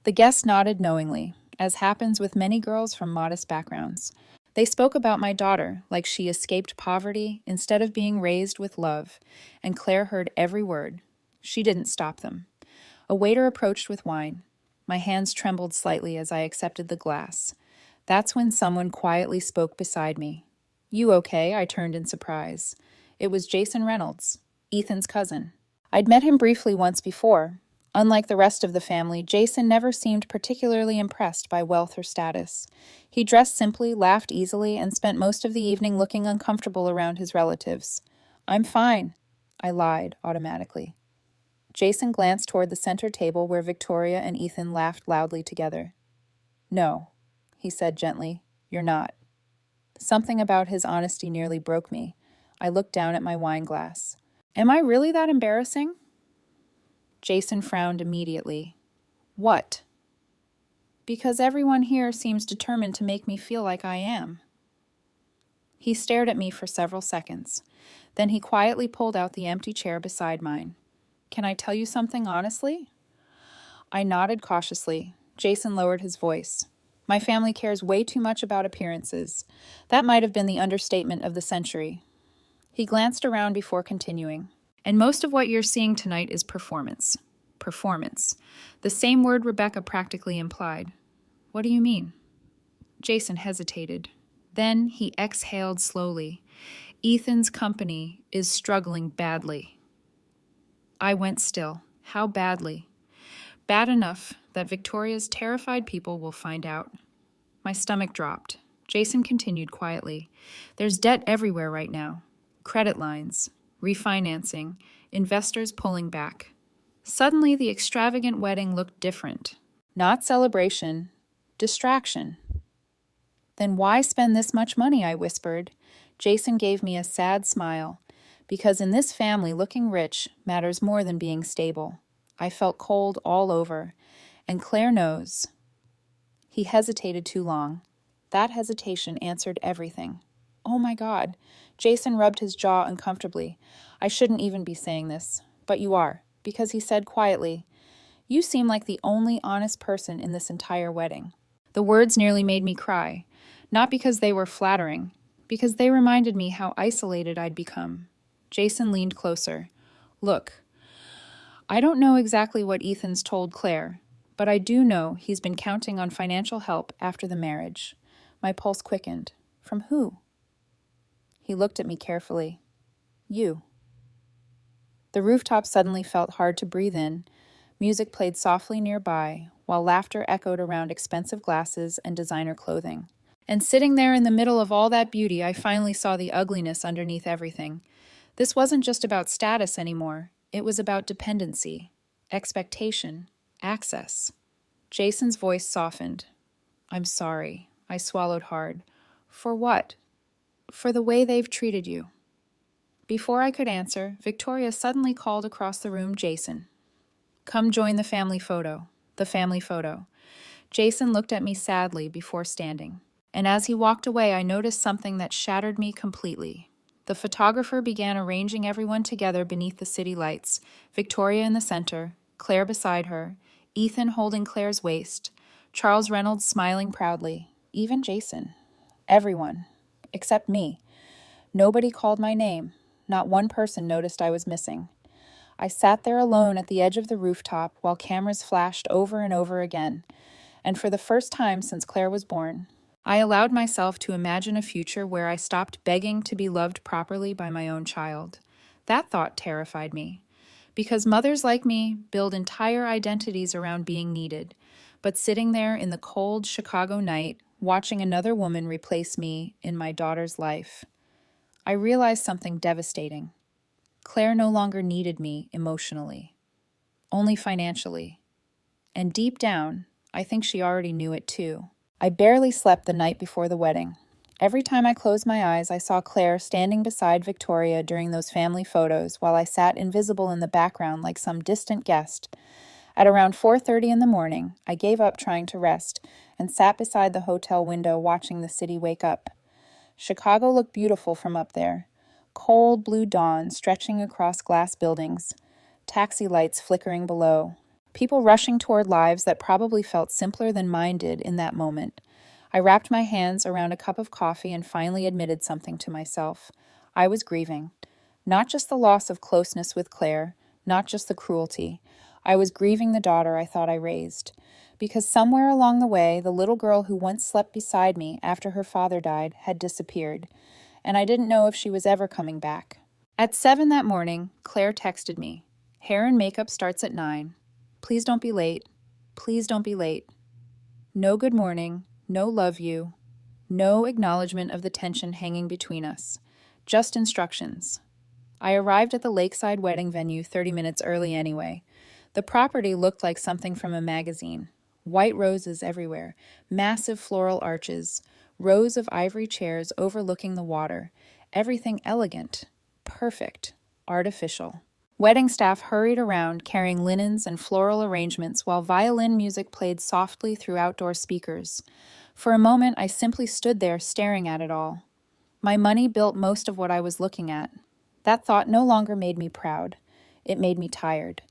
The guest nodded knowingly, as happens with many girls from modest backgrounds. They spoke about my daughter like she escaped poverty instead of being raised with love, and Claire heard every word. She didn't stop them. A waiter approached with wine. My hands trembled slightly as I accepted the glass. That's when someone quietly spoke beside me. "You okay?" I turned in surprise. It was Jason Reynolds, Ethan's cousin. I'd met him briefly once before. Unlike the rest of the family, Jason never seemed particularly impressed by wealth or status. He dressed simply, laughed easily, and spent most of the evening looking uncomfortable around his relatives. "I'm fine," I lied automatically. Jason glanced toward the center table where Victoria and Ethan laughed loudly together. "No," he said gently, "you're not." Something about his honesty nearly broke me. I looked down at my wine glass. "Am I really that embarrassing?" Jason frowned immediately. "What?" "Because everyone here seems determined to make me feel like I am." He stared at me for several seconds. Then he quietly pulled out the empty chair beside mine. "Can I tell you something honestly?" I nodded cautiously. Jason lowered his voice. "My family cares way too much about appearances." That might have been the understatement of the century. He glanced around before continuing. "And most of what you're seeing tonight is performance. Performance. The same word Rebecca practically implied." "What do you mean?" Jason hesitated. Then he exhaled slowly. "Ethan's company is struggling badly." I went still. How badly? Bad enough that Victoria's terrified people will find out. My stomach dropped. Jason continued quietly. "There's debt everywhere right now. Credit lines, refinancing, investors pulling back." Suddenly, the extravagant wedding looked different. Not celebration, distraction. "Then why spend this much money?" I whispered. Jason gave me a sad smile. "Because in this family, looking rich matters more than being stable." I felt cold all over. "And Claire knows." He hesitated too long. That hesitation answered everything. "Oh my God." Jason rubbed his jaw uncomfortably. "I shouldn't even be saying this, but you are," because he said quietly, "You seem like the only honest person in this entire wedding." The words nearly made me cry, not because they were flattering, because they reminded me how isolated I'd become. Jason leaned closer. "Look, I don't know exactly what Ethan's told Claire, but I do know he's been counting on financial help after the marriage." My pulse quickened. "From who?" He looked at me carefully. "You." The rooftop suddenly felt hard to breathe in. Music played softly nearby, while laughter echoed around expensive glasses and designer clothing. And sitting there in the middle of all that beauty, I finally saw the ugliness underneath everything. This wasn't just about status anymore. It was about dependency, expectation, access. Jason's voice softened. "I'm sorry." I swallowed hard. "For what?" "For the way they've treated you." Before I could answer, Victoria suddenly called across the room, "Jason, come join the family photo." The family photo. Jason looked at me sadly before standing. And as he walked away, I noticed something that shattered me completely. The photographer began arranging everyone together beneath the city lights, Victoria in the center, Claire beside her, Ethan holding Claire's waist, Charles Reynolds smiling proudly, even Jason. Everyone, except me. Nobody called my name. Not one person noticed I was missing. I sat there alone at the edge of the rooftop while cameras flashed over and over again. And for the first time since Claire was born, I allowed myself to imagine a future where I stopped begging to be loved properly by my own child. That thought terrified me, because mothers like me build entire identities around being needed. But sitting there in the cold Chicago night, watching another woman replace me in my daughter's life, I realized something devastating. Claire no longer needed me emotionally, only financially. And deep down, I think she already knew it too. I barely slept the night before the wedding. Every time I closed my eyes, I saw Claire standing beside Victoria during those family photos while I sat invisible in the background like some distant guest. At around 4:30 in the morning, I gave up trying to rest and sat beside the hotel window watching the city wake up. Chicago looked beautiful from up there. Cold blue dawn stretching across glass buildings, taxi lights flickering below, people rushing toward lives that probably felt simpler than mine did in that moment. I wrapped my hands around a cup of coffee and finally admitted something to myself. I was grieving. Not just the loss of closeness with Claire, not just the cruelty. I was grieving the daughter I thought I raised. Because somewhere along the way, the little girl who once slept beside me after her father died had disappeared, and I didn't know if she was ever coming back. At 7 that morning, Claire texted me. Hair and makeup starts at 9. Please don't be late. Please don't be late. No good morning, no love you, no acknowledgement of the tension hanging between us. Just instructions. I arrived at the lakeside wedding venue 30 minutes early anyway. The property looked like something from a magazine. White roses everywhere, massive floral arches, rows of ivory chairs overlooking the water. Everything elegant, perfect, artificial. Wedding staff hurried around carrying linens and floral arrangements while violin music played softly through outdoor speakers. For a moment, I simply stood there staring at it all. My money built most of what I was looking at. That thought no longer made me proud. It made me tired.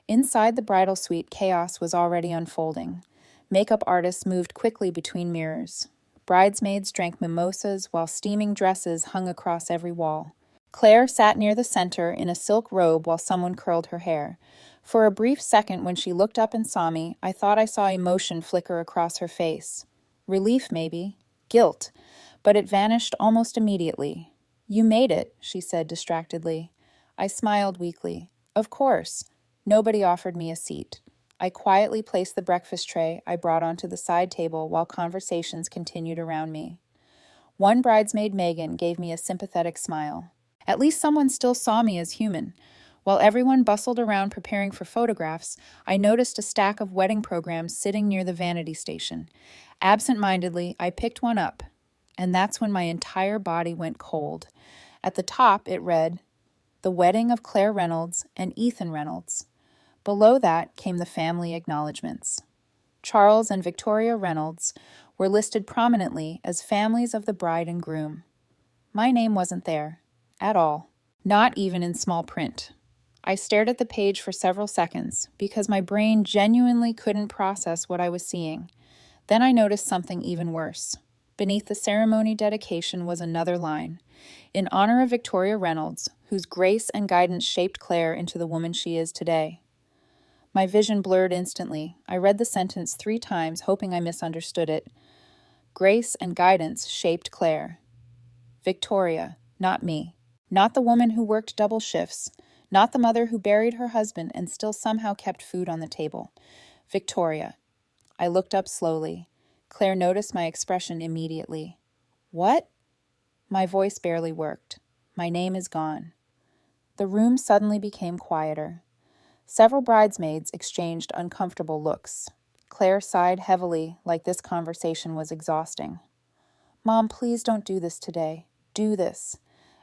Inside the bridal suite, chaos was already unfolding. Makeup artists moved quickly between mirrors. Bridesmaids drank mimosas while steaming dresses hung across every wall. Claire sat near the center in a silk robe while someone curled her hair. For a brief second when she looked up and saw me, I thought I saw emotion flicker across her face. Relief, maybe. Guilt. But it vanished almost immediately. "You made it," she said distractedly. I smiled weakly. Of course. Nobody offered me a seat. I quietly placed the breakfast tray I brought onto the side table while conversations continued around me. One bridesmaid, Megan, gave me a sympathetic smile. At least someone still saw me as human. While everyone bustled around preparing for photographs, I noticed a stack of wedding programs sitting near the vanity station. Absent-mindedly, I picked one up, and that's when my entire body went cold. At the top, it read, "The wedding of Claire Reynolds and Ethan Reynolds." Below that came the family acknowledgments. Charles and Victoria Reynolds were listed prominently as families of the bride and groom. My name wasn't there, at all, not even in small print. I stared at the page for several seconds because my brain genuinely couldn't process what I was seeing. Then I noticed something even worse. Beneath the ceremony dedication was another line. In honor of Victoria Reynolds, whose grace and guidance shaped Claire into the woman she is today. My vision blurred instantly. I read the sentence 3 times, hoping I misunderstood it. Grace and guidance shaped Claire. Victoria, not me. Not the woman who worked double shifts. Not the mother who buried her husband and still somehow kept food on the table. Victoria. I looked up slowly. Claire noticed my expression immediately. What? My voice barely worked. My name is gone. The room suddenly became quieter. Several bridesmaids exchanged uncomfortable looks. Claire sighed heavily, like this conversation was exhausting. "Mom, please don't do this today. Do this."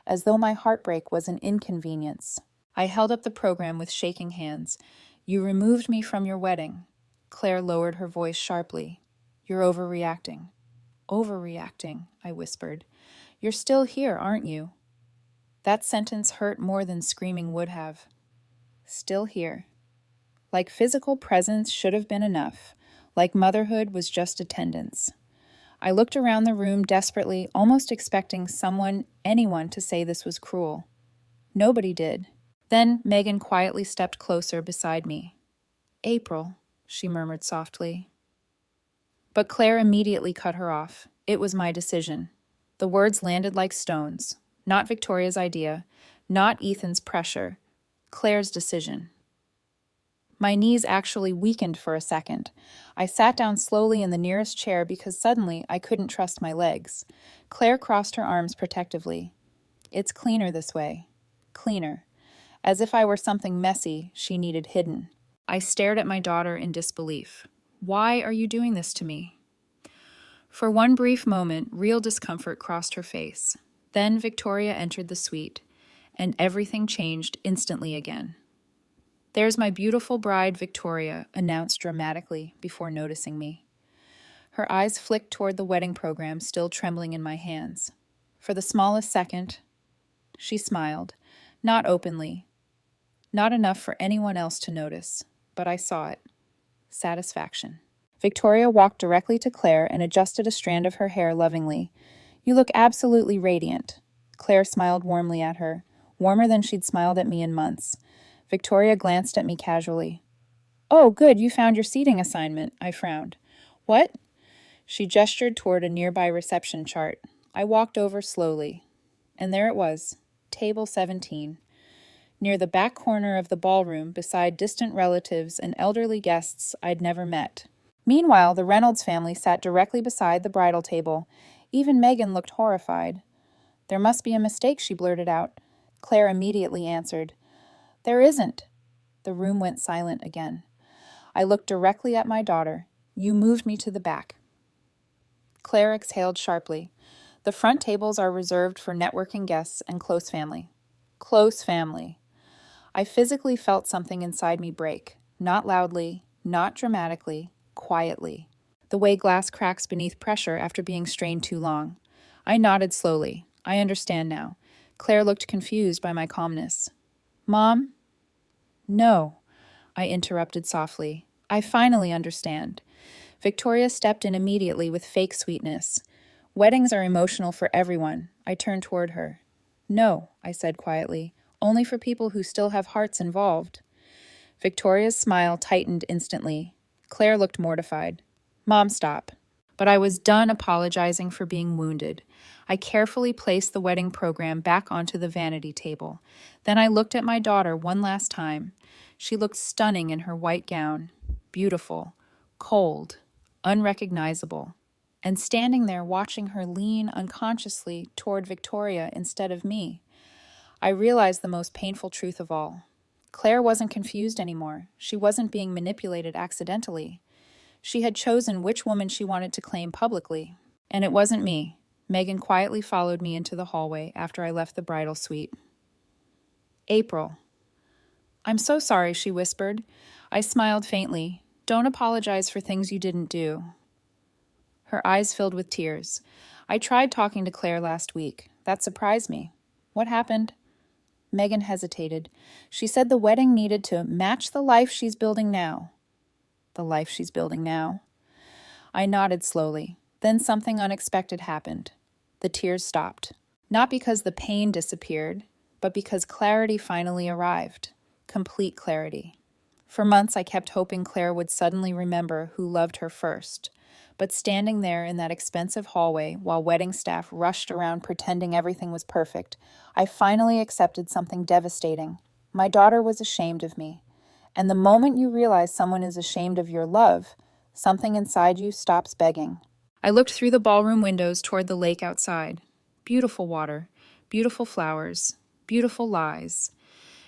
As though my heartbreak was an inconvenience. I held up the program with shaking hands. "You removed me from your wedding." Claire lowered her voice sharply. "You're overreacting." "Overreacting," I whispered. "You're still here, aren't you?" That sentence hurt more than screaming would have. Still here. Like physical presence should have been enough. Like motherhood was just attendance. I looked around the room desperately, almost expecting anyone to say this was cruel. Nobody did. Then Megan quietly stepped closer beside me. "April," she murmured softly. But Claire immediately cut her off. It was my decision. The words landed like stones. Not Victoria's idea. Not Ethan's pressure. Claire's decision. My knees actually weakened for a second. I sat down slowly in the nearest chair because suddenly I couldn't trust my legs. Claire crossed her arms protectively. "It's cleaner this way. Cleaner." As if I were something messy she needed hidden. I stared at my daughter in disbelief. Why are you doing this to me? For one brief moment, real discomfort crossed her face. Then Victoria entered the suite, and everything changed instantly again. "There's my beautiful bride, Victoria," announced dramatically before noticing me. Her eyes flicked toward the wedding program still trembling in my hands. For the smallest second, she smiled, not openly, not enough for anyone else to notice, but I saw it. Satisfaction. Victoria walked directly to Claire and adjusted a strand of her hair lovingly. "You look absolutely radiant." Claire smiled warmly at her, warmer than she'd smiled at me in months. Victoria glanced at me casually. "Oh, good, you found your seating assignment," I frowned. "What?" She gestured toward a nearby reception chart. I walked over slowly, and there it was, table 17. Near the back corner of the ballroom, beside distant relatives and elderly guests I'd never met. Meanwhile, the Reynolds family sat directly beside the bridal table. Even Megan looked horrified. "There must be a mistake," she blurted out. Claire immediately answered. "There isn't." The room went silent again. I looked directly at my daughter. "You moved me to the back." Claire exhaled sharply. "The front tables are reserved for networking guests and close family." Close family. I physically felt something inside me break. Not loudly, not dramatically, quietly. The way glass cracks beneath pressure after being strained too long. I nodded slowly. "I understand now." Claire looked confused by my calmness. "Mom?" "No," I interrupted softly. "I finally understand." Victoria stepped in immediately with fake sweetness. "Weddings are emotional for everyone." I turned toward her. "No," I said quietly. "Only for people who still have hearts involved." Victoria's smile tightened instantly. Claire looked mortified. "Mom, stop." But I was done apologizing for being wounded. I carefully placed the wedding program back onto the vanity table. Then I looked at my daughter one last time. She looked stunning in her white gown. Beautiful, cold, unrecognizable. And standing there watching her lean unconsciously toward Victoria instead of me, I realized the most painful truth of all. Claire wasn't confused anymore. She wasn't being manipulated accidentally. She had chosen which woman she wanted to claim publicly. And it wasn't me. Megan quietly followed me into the hallway after I left the bridal suite. "April." "I'm so sorry," she whispered. I smiled faintly. "Don't apologize for things you didn't do." Her eyes filled with tears. "I tried talking to Claire last week. That surprised me." "What happened?" Megan hesitated. "She said the wedding needed to match the life she's building now." "The life she's building now?" I nodded slowly. Then something unexpected happened. The tears stopped. Not because the pain disappeared, but because clarity finally arrived. Complete clarity. For months I kept hoping Claire would suddenly remember who loved her first. But standing there in that expensive hallway while wedding staff rushed around pretending everything was perfect, I finally accepted something devastating. My daughter was ashamed of me. And the moment you realize someone is ashamed of your love, something inside you stops begging. I looked through the ballroom windows toward the lake outside. Beautiful water, beautiful flowers, beautiful lies.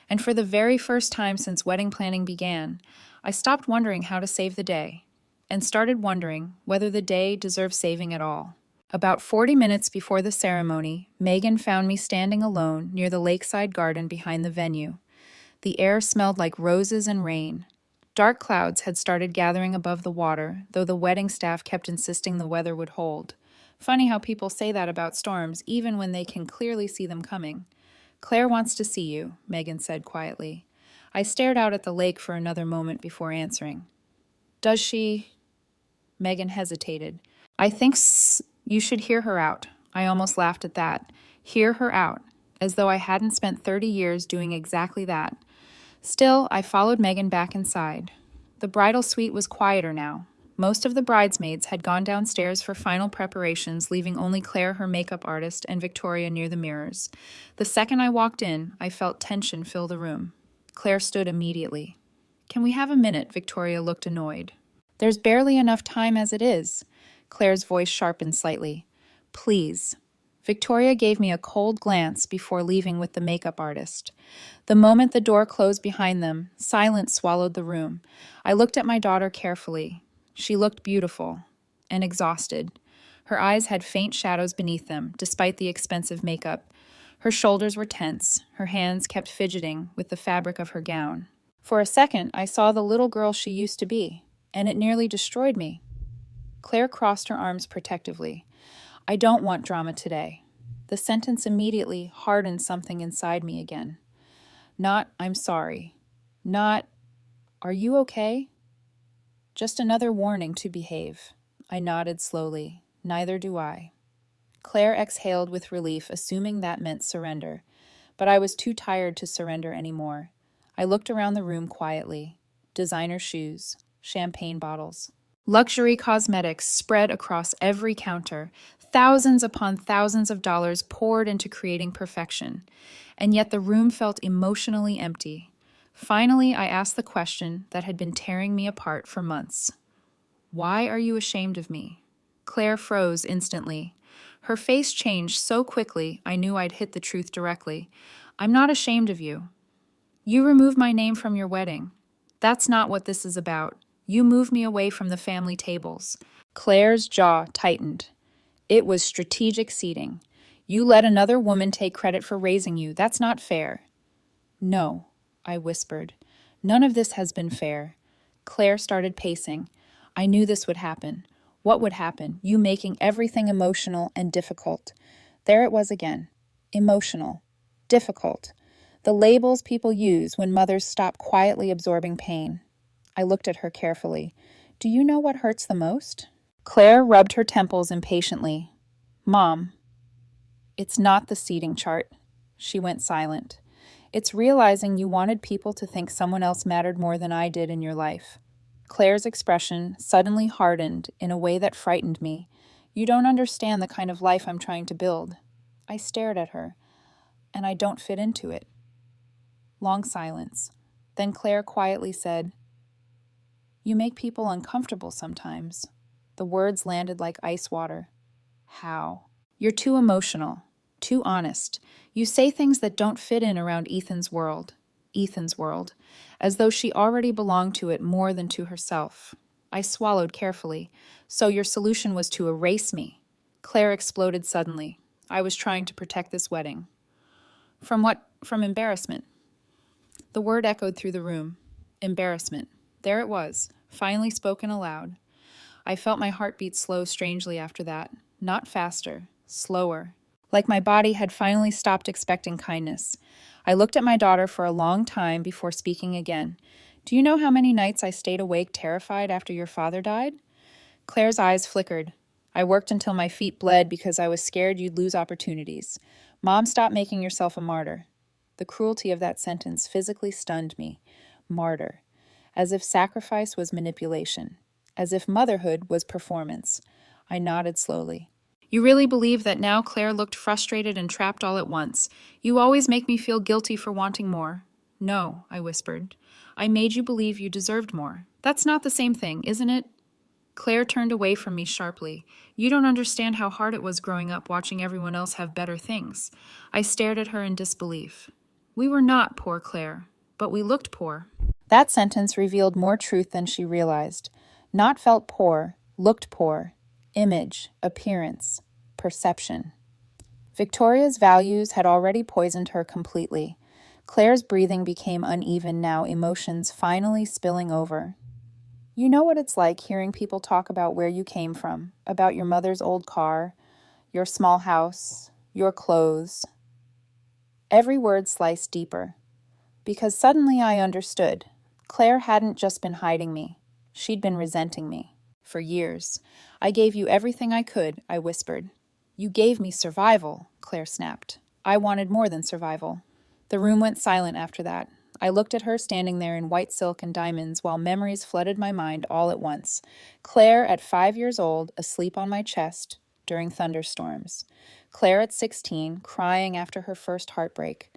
And for the very first time since wedding planning began, I stopped wondering how to save the day, and started wondering whether the day deserved saving at all. About 40 minutes before the ceremony, Megan found me standing alone near the lakeside garden behind the venue. The air smelled like roses and rain. Dark clouds had started gathering above the water, though the wedding staff kept insisting the weather would hold. Funny how people say that about storms, even when they can clearly see them coming. "Claire wants to see you," Megan said quietly. I stared out at the lake for another moment before answering. "Does she?" Megan hesitated. "I think you should hear her out." I almost laughed at that. Hear her out, as though I hadn't spent 30 years doing exactly that. Still, I followed Megan back inside. The bridal suite was quieter now. Most of the bridesmaids had gone downstairs for final preparations, leaving only Claire, her makeup artist, and Victoria near the mirrors. The second I walked in, I felt tension fill the room. Claire stood immediately. "Can we have a minute?" Victoria looked annoyed. "There's barely enough time as it is." Claire's voice sharpened slightly. "Please." Victoria gave me a cold glance before leaving with the makeup artist. The moment the door closed behind them, silence swallowed the room. I looked at my daughter carefully. She looked beautiful and exhausted. Her eyes had faint shadows beneath them, despite the expensive makeup. Her shoulders were tense. Her hands kept fidgeting with the fabric of her gown. For a second, I saw the little girl she used to be, and it nearly destroyed me. Claire crossed her arms protectively. I don't want drama today. The sentence immediately hardened something inside me again. Not, I'm sorry. Not, are you okay? Just another warning to behave. I nodded slowly. Neither do I. Claire exhaled with relief, assuming that meant surrender. But I was too tired to surrender anymore. I looked around the room quietly. Designer shoes, champagne bottles. Luxury cosmetics spread across every counter. Thousands upon thousands of dollars poured into creating perfection. And yet the room felt emotionally empty. Finally, I asked the question that had been tearing me apart for months. Why are you ashamed of me? Claire froze instantly. Her face changed so quickly, I knew I'd hit the truth directly. I'm not ashamed of you. You removed my name from your wedding. That's not what this is about. You moved me away from the family tables. Claire's jaw tightened. It was strategic seating. You let another woman take credit for raising you. That's not fair. No, I whispered. None of this has been fair. Claire started pacing. I knew this would happen. What would happen? You making everything emotional and difficult. There it was again. Emotional. Difficult. The labels people use when mothers stop quietly absorbing pain. I looked at her carefully. Do you know what hurts the most? Claire rubbed her temples impatiently. Mom. It's not the seating chart. She went silent. It's realizing you wanted people to think someone else mattered more than I did in your life. Claire's expression suddenly hardened in a way that frightened me. You don't understand the kind of life I'm trying to build. I stared at her, and I don't fit into it. Long silence. Then Claire quietly said, You make people uncomfortable sometimes. The words landed like ice water. How? You're too emotional, too honest. You say things that don't fit in around Ethan's world, as though she already belonged to it more than to herself. I swallowed carefully. So your solution was to erase me. Claire exploded suddenly. I was trying to protect this wedding. From what? From embarrassment. The word echoed through the room. Embarrassment. There it was, finally spoken aloud. I felt my heartbeat slow strangely after that. Not faster, slower. Like my body had finally stopped expecting kindness. I looked at my daughter for a long time before speaking again. Do you know how many nights I stayed awake terrified after your father died? Claire's eyes flickered. I worked until my feet bled because I was scared you'd lose opportunities. Mom, stop making yourself a martyr. The cruelty of that sentence physically stunned me. Martyr. As if sacrifice was manipulation. As if motherhood was performance. I nodded slowly. You really believe that now? Claire looked frustrated and trapped all at once. You always make me feel guilty for wanting more. No, I whispered. I made you believe you deserved more. That's not the same thing, isn't it? Claire turned away from me sharply. You don't understand how hard it was growing up watching everyone else have better things. I stared at her in disbelief. We were not poor, Claire, but we looked poor. That sentence revealed more truth than she realized. Not felt poor, looked poor. Image, appearance, perception. Victoria's values had already poisoned her completely. Claire's breathing became uneven now, emotions finally spilling over. You know what it's like hearing people talk about where you came from, about your mother's old car, your small house, your clothes. Every word sliced deeper. Because suddenly I understood. Claire hadn't just been hiding me. She'd been resenting me. For years. I gave you everything I could, I whispered. You gave me survival, Claire snapped. I wanted more than survival. The room went silent after that. I looked at her standing there in white silk and diamonds while memories flooded my mind all at once. Claire at 5 years old, asleep on my chest during thunderstorms. Claire at 16, crying after her first heartbreak.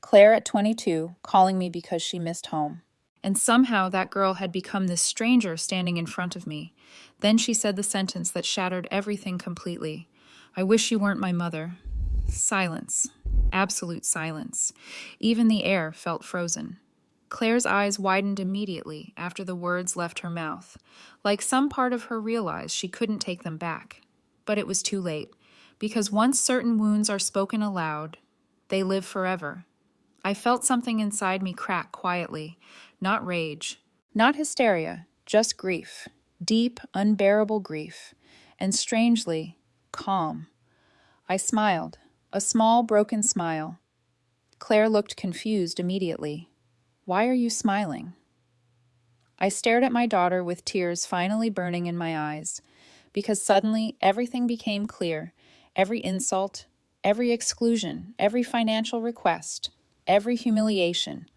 Claire at 22, calling me because she missed home. And somehow that girl had become this stranger standing in front of me. Then she said the sentence that shattered everything completely. I wish you weren't my mother. Silence. Absolute silence. Even the air felt frozen. Claire's eyes widened immediately after the words left her mouth, like some part of her realized she couldn't take them back. But it was too late, because once certain wounds are spoken aloud, they live forever. I felt something inside me crack quietly, not rage, not hysteria, just grief, deep, unbearable grief, and strangely, calm. I smiled, a small, broken smile. Claire looked confused immediately. "Why are you smiling?" I stared at my daughter with tears finally burning in my eyes, because suddenly everything became clear. Every insult, every exclusion, every financial request, every humiliation,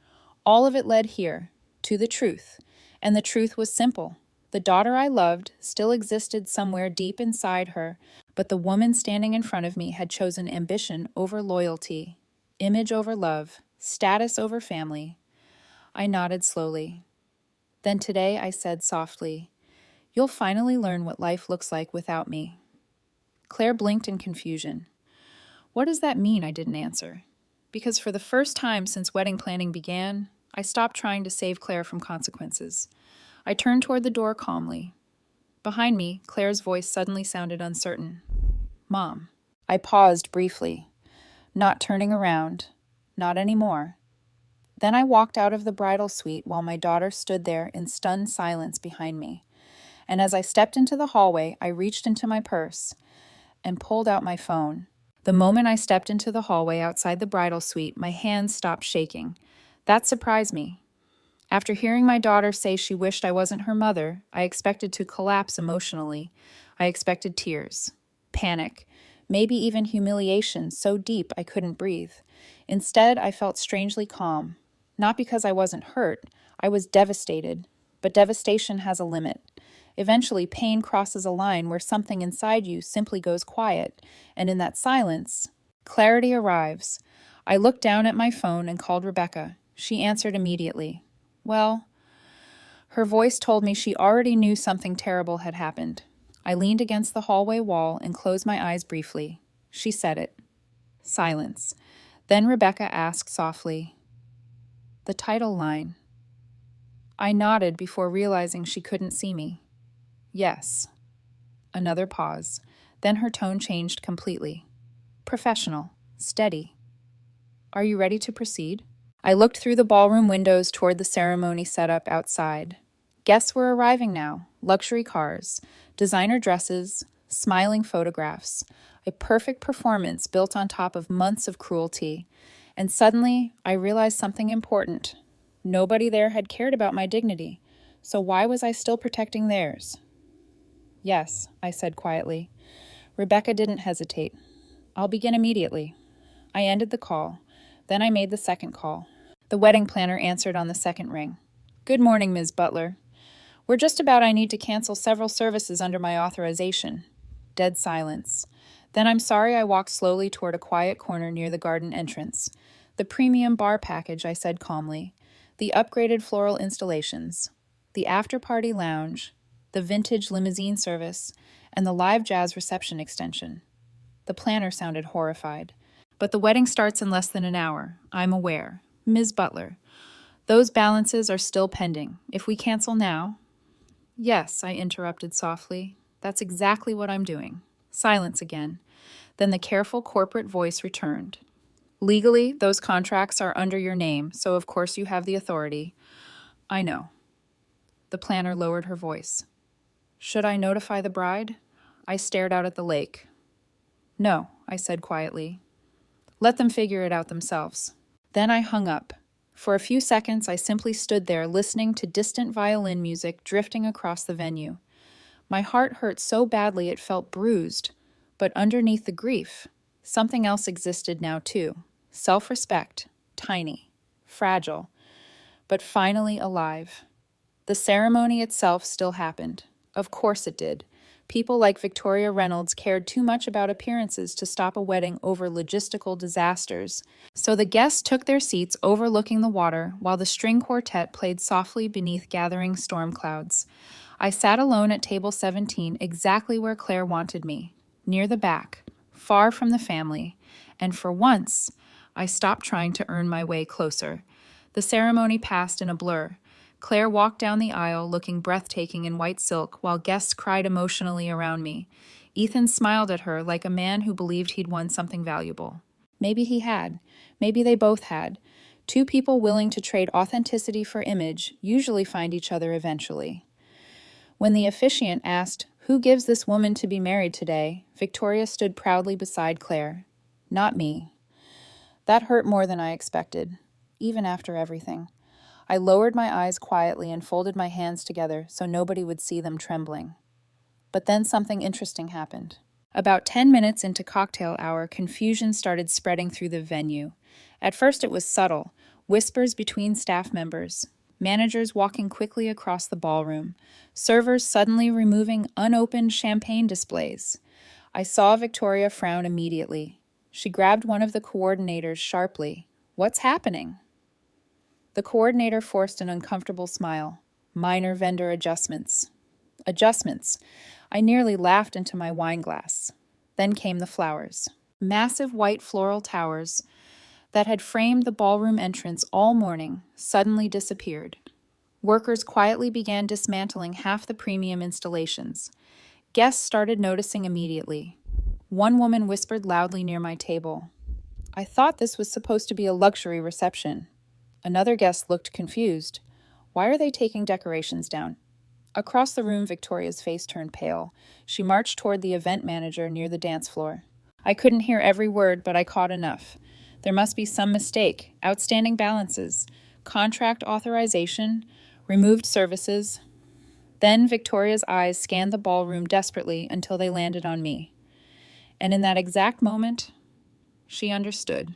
all of it led here, to the truth. And the truth was simple. The daughter I loved still existed somewhere deep inside her, but the woman standing in front of me had chosen ambition over loyalty, image over love, status over family. I nodded slowly. Then today I said softly, "You'll finally learn what life looks like without me." Claire blinked in confusion. "What does that mean?" I didn't answer. Because for the first time since wedding planning began, I stopped trying to save Claire from consequences. I turned toward the door calmly. Behind me, Claire's voice suddenly sounded uncertain. "Mom." I paused briefly, not turning around, not anymore. Then I walked out of the bridal suite while my daughter stood there in stunned silence behind me. And as I stepped into the hallway, I reached into my purse and pulled out my phone. The moment I stepped into the hallway outside the bridal suite, my hands stopped shaking. That surprised me. After hearing my daughter say she wished I wasn't her mother, I expected to collapse emotionally. I expected tears, panic, maybe even humiliation so deep I couldn't breathe. Instead, I felt strangely calm. Not because I wasn't hurt, I was devastated. But devastation has a limit. Eventually, pain crosses a line where something inside you simply goes quiet, and in that silence, clarity arrives. I looked down at my phone and called Rebecca. She answered immediately. "Well," her voice told me she already knew something terrible had happened. I leaned against the hallway wall and closed my eyes briefly. She said it. Silence. Then Rebecca asked softly, "The title line." I nodded before realizing she couldn't see me. "Yes." Another pause. Then her tone changed completely. Professional. Steady. "Are you ready to proceed?" I looked through the ballroom windows toward the ceremony setup outside. Guests were arriving now. Luxury cars, designer dresses, smiling photographs. A perfect performance built on top of months of cruelty. And suddenly, I realized something important. Nobody there had cared about my dignity, so why was I still protecting theirs? "Yes," I said quietly. Rebecca didn't hesitate. "I'll begin immediately." I ended the call. Then I made the second call. The wedding planner answered on the second ring. "Good morning, Ms. Butler. We're just about I need to cancel several services under my authorization." Dead silence. Then I'm sorry I walked slowly toward a quiet corner near the garden entrance. "The premium bar package," I said calmly. "The upgraded floral installations. The after-party lounge. The vintage limousine service. And the live jazz reception extension." The planner sounded horrified. "But the wedding starts in less than an hour. I'm aware. Ms. Butler, those balances are still pending. If we cancel now—" "Yes," I interrupted softly. "That's exactly what I'm doing." Silence again. Then the careful corporate voice returned. "Legally, those contracts are under your name, so of course you have the authority." "I know." The planner lowered her voice. "Should I notify the bride?" I stared out at the lake. "No," I said quietly. "Let them figure it out themselves." Then I hung up. For a few seconds, I simply stood there listening to distant violin music drifting across the venue. My heart hurt so badly it felt bruised. But underneath the grief, something else existed now too. Self-respect, tiny, fragile, but finally alive. The ceremony itself still happened. Of course it did. People like Victoria Reynolds cared too much about appearances to stop a wedding over logistical disasters. So the guests took their seats overlooking the water while the string quartet played softly beneath gathering storm clouds. I sat alone at table 17, exactly where Claire wanted me, near the back, far from the family, and for once, I stopped trying to earn my way closer. The ceremony passed in a blur. Claire walked down the aisle looking breathtaking in white silk while guests cried emotionally around me. Ethan smiled at her like a man who believed he'd won something valuable. Maybe he had. Maybe they both had. Two people willing to trade authenticity for image usually find each other eventually. When the officiant asked, "Who gives this woman to be married today?" Victoria stood proudly beside Claire. Not me. That hurt more than I expected, even after everything. I lowered my eyes quietly and folded my hands together so nobody would see them trembling. But then something interesting happened. About 10 minutes into cocktail hour, confusion started spreading through the venue. At first it was subtle, whispers between staff members, managers walking quickly across the ballroom, servers suddenly removing unopened champagne displays. I saw Victoria frown immediately. She grabbed one of the coordinators sharply. "What's happening?" The coordinator forced an uncomfortable smile. "Minor vendor adjustments." Adjustments. I nearly laughed into my wine glass. Then came the flowers. Massive white floral towers that had framed the ballroom entrance all morning suddenly disappeared. Workers quietly began dismantling half the premium installations. Guests started noticing immediately. One woman whispered loudly near my table, "I thought this was supposed to be a luxury reception." Another guest looked confused. "Why are they taking decorations down?" Across the room, Victoria's face turned pale. She marched toward the event manager near the dance floor. I couldn't hear every word, but I caught enough. There must be some mistake, outstanding balances, contract authorization, removed services. Then Victoria's eyes scanned the ballroom desperately until they landed on me. And in that exact moment, she understood.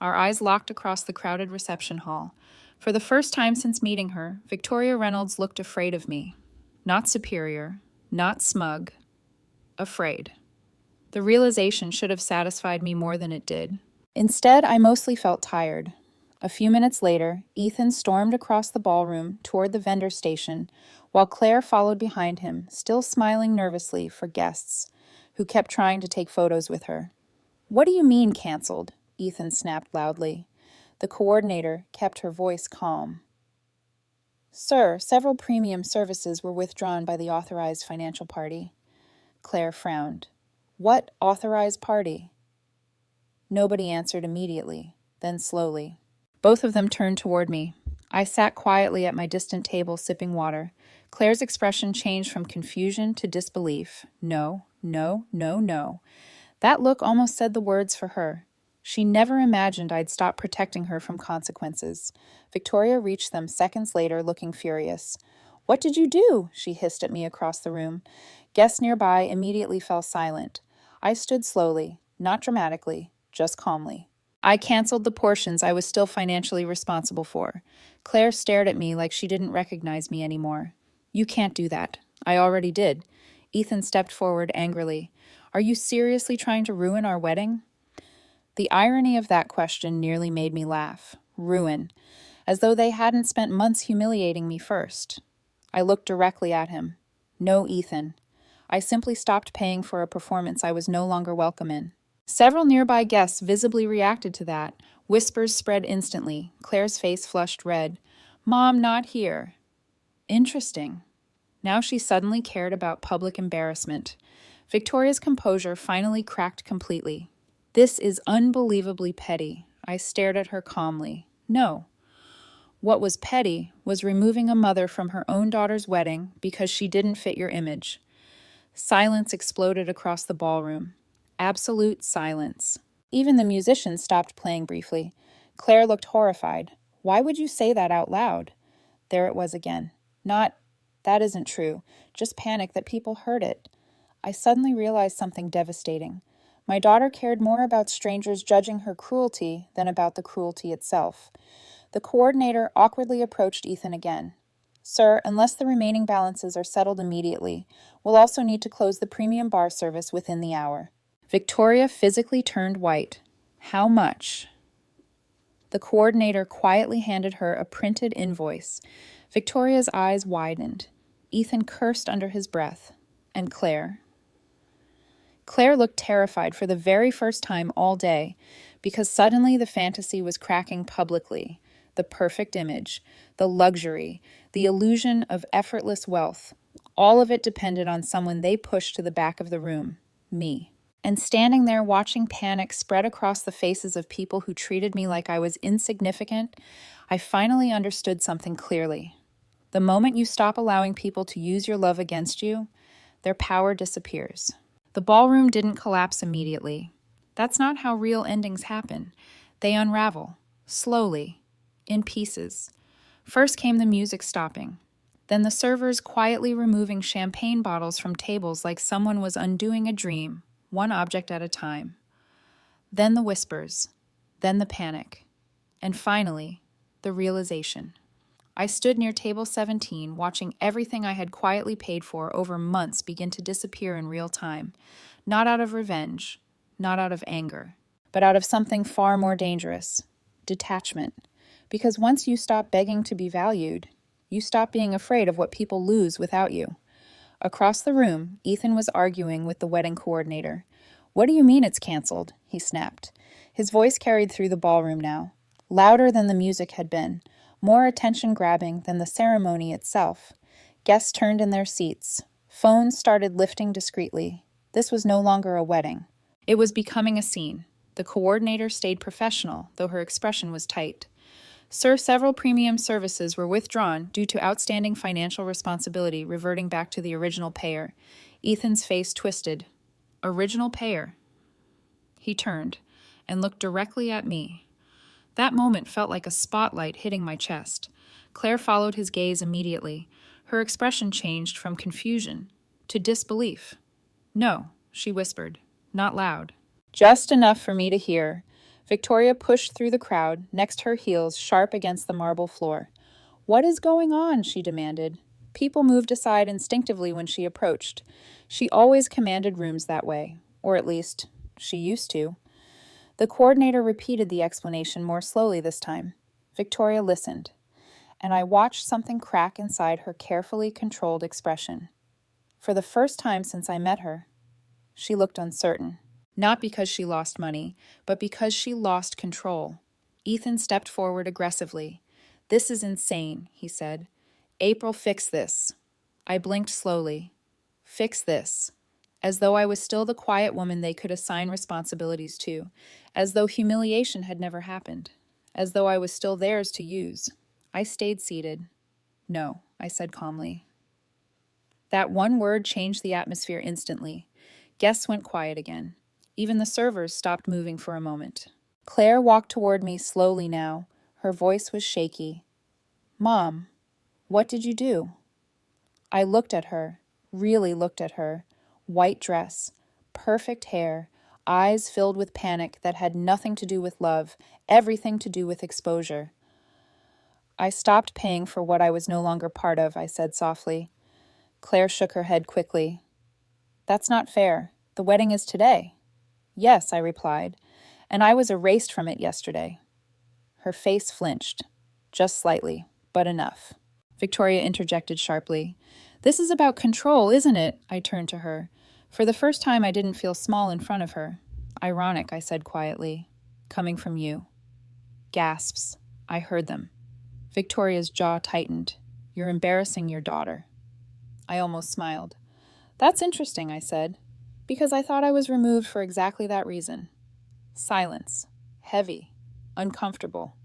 Our eyes locked across the crowded reception hall. For the first time since meeting her, Victoria Reynolds looked afraid of me. Not superior, not smug, afraid. The realization should have satisfied me more than it did. Instead, I mostly felt tired. A few minutes later, Ethan stormed across the ballroom toward the vendor station, while Claire followed behind him, still smiling nervously for guests, who kept trying to take photos with her. "What do you mean, canceled?" Ethan snapped loudly. The coordinator kept her voice calm. "Sir, several premium services were withdrawn by the authorized financial party." Claire frowned. "What authorized party?" Nobody answered immediately, then slowly. Both of them turned toward me. I sat quietly at my distant table sipping water. Claire's expression changed from confusion to disbelief. No, no, no, no. That look almost said the words for her. She never imagined I'd stop protecting her from consequences. Victoria reached them seconds later, looking furious. "What did you do?" she hissed at me across the room. Guests nearby immediately fell silent. I stood slowly, not dramatically, just calmly. "I canceled the portions I was still financially responsible for." Claire stared at me like she didn't recognize me anymore. "You can't do that." "I already did." Ethan stepped forward angrily. "Are you seriously trying to ruin our wedding?" The irony of that question nearly made me laugh. Ruin. As though they hadn't spent months humiliating me first. I looked directly at him. "No, Ethan. I simply stopped paying for a performance I was no longer welcome in." Several nearby guests visibly reacted to that. Whispers spread instantly. Claire's face flushed red. "Mom, not here." Interesting. Now she suddenly cared about public embarrassment. Victoria's composure finally cracked completely. "This is unbelievably petty." I stared at her calmly. "No." What was petty was removing a mother from her own daughter's wedding because she didn't fit your image. Silence exploded across the ballroom. Absolute silence. Even the musicians stopped playing briefly. Claire looked horrified. "Why would you say that out loud?" There it was again. That isn't true. Just panic that people heard it." I suddenly realized something devastating. My daughter cared more about strangers judging her cruelty than about the cruelty itself. The coordinator awkwardly approached Ethan again. "Sir, unless the remaining balances are settled immediately, we'll also need to close the premium bar service within the hour." Victoria physically turned white. "How much?" The coordinator quietly handed her a printed invoice. Victoria's eyes widened. Ethan cursed under his breath. And Claire? Claire looked terrified for the very first time all day, because suddenly the fantasy was cracking publicly. the perfect image, the luxury, the illusion of effortless wealth. All of it depended on someone they pushed to the back of the room, me. And standing there watching panic spread across the faces of people who treated me like I was insignificant, I finally understood something clearly. The moment you stop allowing people to use your love against you, their power disappears. The ballroom didn't collapse immediately. That's not how real endings happen. They unravel, slowly, in pieces. First came the music stopping, then the servers quietly removing champagne bottles from tables like someone was undoing a dream, one object at a time. Then the whispers, then the panic, and finally, the realization. I stood near table 17, watching everything I had quietly paid for over months begin to disappear in real time, not out of revenge, not out of anger, but out of something far more dangerous, detachment. Because once you stop begging to be valued, you stop being afraid of what people lose without you. Across the room, Ethan was arguing with the wedding coordinator. "What do you mean it's canceled?" he snapped. His voice carried through the ballroom now, louder than the music had been, more attention-grabbing than the ceremony itself. Guests turned in their seats. Phones started lifting discreetly. This was no longer a wedding. It was becoming a scene. The coordinator stayed professional, though her expression was tight. "Sir, several premium services were withdrawn due to outstanding financial responsibility reverting back to the original payer." Ethan's face twisted. Original payer. He turned and looked directly at me. That moment felt like a spotlight hitting my chest. Claire followed his gaze immediately. Her expression changed from confusion to disbelief. "No," she whispered, not loud. Just enough for me to hear. Victoria pushed through the crowd, next her heels sharp against the marble floor. "What is going on?" she demanded. People moved aside instinctively when she approached. She always commanded rooms that way, or at least, she used to. The coordinator repeated the explanation more slowly this time. Victoria listened, and I watched something crack inside her carefully controlled expression. For the first time since I met her, she looked uncertain. Not because she lost money, but because she lost control. Ethan stepped forward aggressively. "This is insane," he said. "April, fix this." I blinked slowly. Fix this. As though I was still the quiet woman they could assign responsibilities to, as though humiliation had never happened, as though I was still theirs to use. I stayed seated. "No," I said calmly. That one word changed the atmosphere instantly. Guests went quiet again. Even the servers stopped moving for a moment. Claire walked toward me slowly now. Her voice was shaky. "Mom, what did you do?" I looked at her, really looked at her. White dress, perfect hair, eyes filled with panic that had nothing to do with love, everything to do with exposure. "I stopped paying for what I was no longer part of," I said softly. Claire shook her head quickly. "That's not fair. The wedding is today." "Yes," I replied, "and I was erased from it yesterday." Her face flinched, just slightly, but enough. Victoria interjected sharply. "This is about control, isn't it?" I turned to her. For the first time, I didn't feel small in front of her. "Ironic," I said quietly. "Coming from you." Gasps. I heard them. Victoria's jaw tightened. "You're embarrassing your daughter." I almost smiled. "That's interesting," I said, "because I thought I was removed for exactly that reason." Silence. Heavy. Uncomfortable.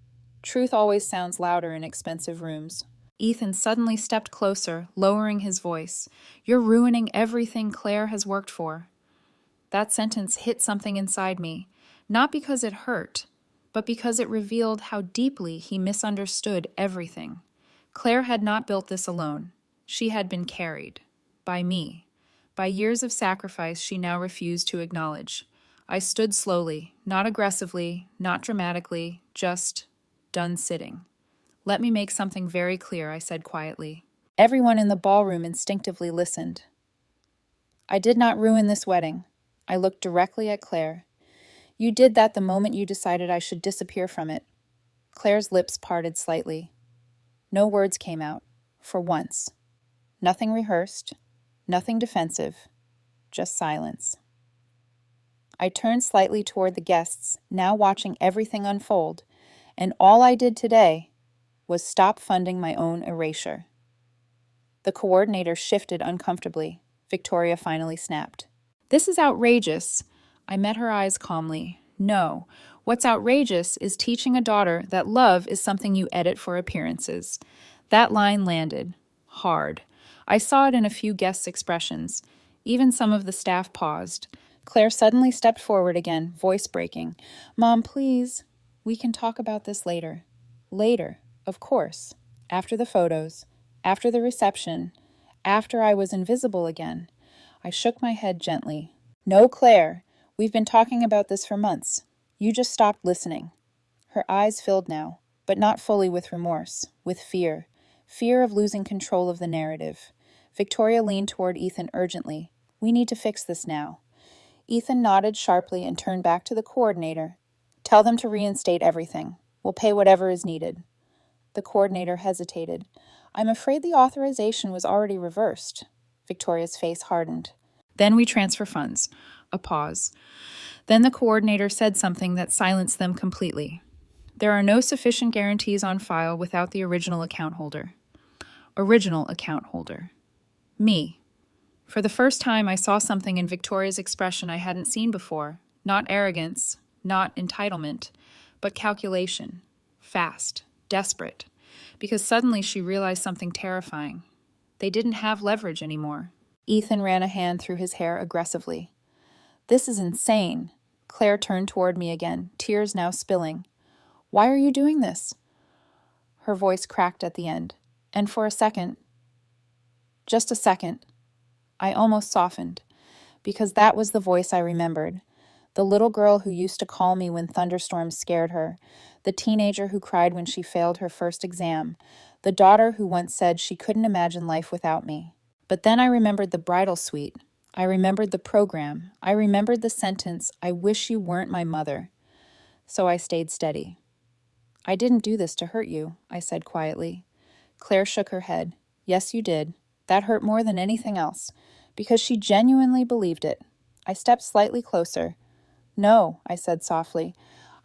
Truth always sounds louder in expensive rooms. Ethan suddenly stepped closer, lowering his voice. "You're ruining everything Claire has worked for." That sentence hit something inside me, not because it hurt, but because it revealed how deeply he misunderstood everything. Claire had not built this alone. She had been carried. By me. By years of sacrifice she now refused to acknowledge. I stood slowly, not aggressively, not dramatically, just done sitting. "Let me make something very clear," I said quietly. Everyone in the ballroom instinctively listened. "I did not ruin this wedding." I looked directly at Claire. "You did that the moment you decided I should disappear from it." Claire's lips parted slightly. No words came out, for once. Nothing rehearsed, nothing defensive, just silence. I turned slightly toward the guests, now watching everything unfold, and all I did today was stop funding my own erasure. The coordinator shifted uncomfortably. Victoria finally snapped. This is outrageous. I met her eyes calmly. No, what's outrageous is teaching a daughter that love is something you edit for appearances. That line landed. Hard. I saw it in a few guests' expressions. Even some of the staff paused. Claire suddenly stepped forward again, voice breaking. Mom, please. We can talk about this later. Later, of course. After the photos. After the reception. After I was invisible again. I shook my head gently. No, Claire. We've been talking about this for months. You just stopped listening. Her eyes filled now, but not fully with remorse, with fear. Fear of losing control of the narrative. Victoria leaned toward Ethan urgently. We need to fix this now. Ethan nodded sharply and turned back to the coordinator. Tell them to reinstate everything. We'll pay whatever is needed. The coordinator hesitated. I'm afraid the authorization was already reversed. Victoria's face hardened. Then we transfer funds. A pause. Then the coordinator said something that silenced them completely. There are no sufficient guarantees on file without the original account holder. Original account holder. Me. For the first time, I saw something in Victoria's expression I hadn't seen before. Not arrogance, not entitlement, but calculation. Fast, desperate. Because suddenly she realized something terrifying. They didn't have leverage anymore. Ethan ran a hand through his hair aggressively. This is insane. Claire turned toward me again, tears now spilling. Why are you doing this? Her voice cracked at the end. And for a second, just a second, I almost softened, because that was the voice I remembered. The little girl who used to call me when thunderstorms scared her, the teenager who cried when she failed her first exam, the daughter who once said she couldn't imagine life without me. But then I remembered the bridal suite. I remembered the program. I remembered the sentence, I wish you weren't my mother. So I stayed steady. I didn't do this to hurt you, I said quietly. Claire shook her head. Yes, you did. That hurt more than anything else, because she genuinely believed it. I stepped slightly closer. No, I said softly.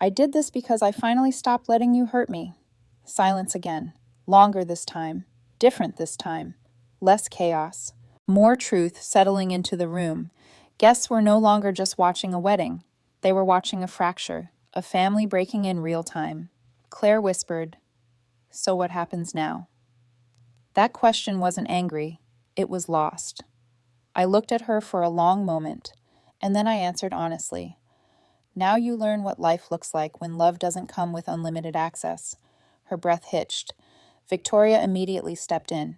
I did this because I finally stopped letting you hurt me. Silence again. Longer this time. Different this time. Less chaos. More truth settling into the room. Guests were no longer just watching a wedding. They were watching a fracture, a family breaking in real time. Claire whispered, So what happens now? That question wasn't angry. It was lost. I looked at her for a long moment, and then I answered honestly. Now you learn what life looks like when love doesn't come with unlimited access. Her breath hitched. Victoria immediately stepped in.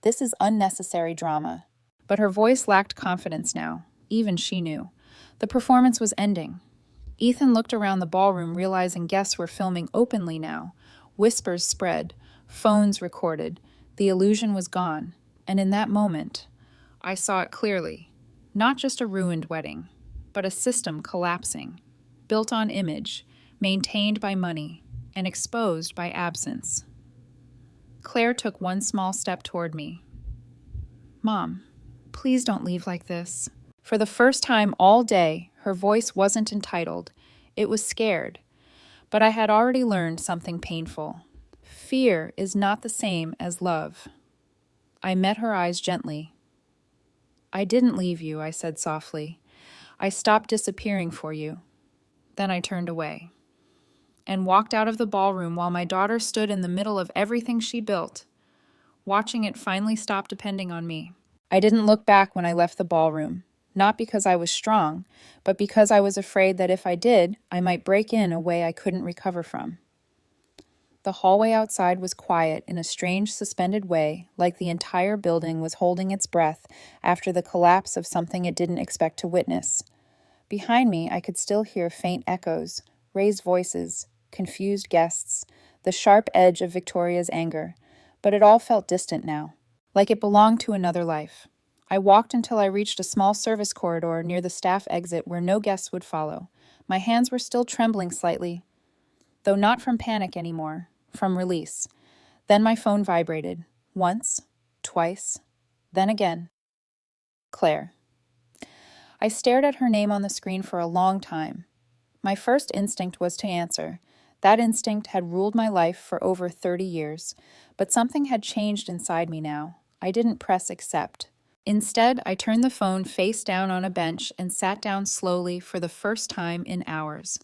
This is unnecessary drama. But her voice lacked confidence now. Even she knew. The performance was ending. Ethan looked around the ballroom, realizing guests were filming openly now. Whispers spread. Phones recorded. The illusion was gone. And in that moment, I saw it clearly. Not just a ruined wedding, but a system collapsing. Built on image, maintained by money, and exposed by absence. Claire took one small step toward me. Mom, please don't leave like this. For the first time all day, her voice wasn't entitled. It was scared. But I had already learned something painful. Fear is not the same as love. I met her eyes gently. I didn't leave you, I said softly. I stopped disappearing for you. Then I turned away and walked out of the ballroom while my daughter stood in the middle of everything she built, watching it finally stop depending on me. I didn't look back when I left the ballroom, not because I was strong, but because I was afraid that if I did, I might break in a way I couldn't recover from. The hallway outside was quiet in a strange suspended way, like the entire building was holding its breath after the collapse of something it didn't expect to witness. Behind me, I could still hear faint echoes, raised voices, confused guests, the sharp edge of Victoria's anger, but it all felt distant now, like it belonged to another life. I walked until I reached a small service corridor near the staff exit where no guests would follow. My hands were still trembling slightly, though not from panic anymore, from release. Then my phone vibrated. Once, twice, then again. Claire. I stared at her name on the screen for a long time. My first instinct was to answer. That instinct had ruled my life for over 30 years, but something had changed inside me now. I didn't press accept. Instead, I turned the phone face down on a bench and sat down slowly for the first time in hours.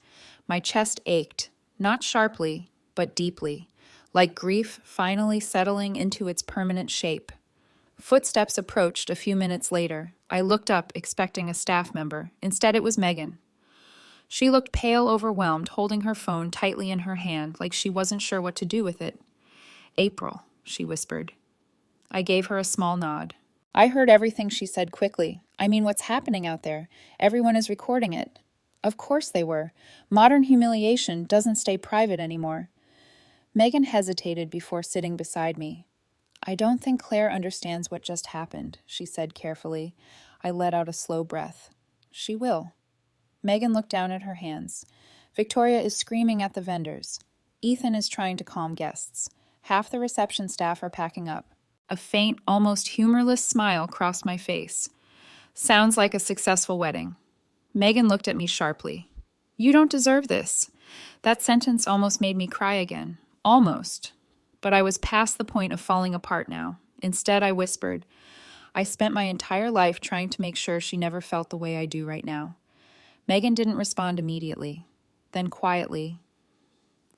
My chest ached, not sharply, but deeply, like grief finally settling into its permanent shape. Footsteps approached a few minutes later. I looked up, expecting a staff member. Instead, it was Megan. She looked pale, overwhelmed, holding her phone tightly in her hand, like she wasn't sure what to do with it. "April," she whispered. I gave her a small nod. I heard everything she said quickly. I mean, what's happening out there? Everyone is recording it. Of course they were. Modern humiliation doesn't stay private anymore. Megan hesitated before sitting beside me. "I don't think Claire understands what just happened," she said carefully. I let out a slow breath. "She will." Megan looked down at her hands. "Victoria is screaming at the vendors. Ethan is trying to calm guests. Half the reception staff are packing up." A faint, almost humorless smile crossed my face. "Sounds like a successful wedding." Megan looked at me sharply. "You don't deserve this." That sentence almost made me cry again. Almost. But I was past the point of falling apart now. Instead, I whispered, "I spent my entire life trying to make sure she never felt the way I do right now." Megan didn't respond immediately. Then quietly,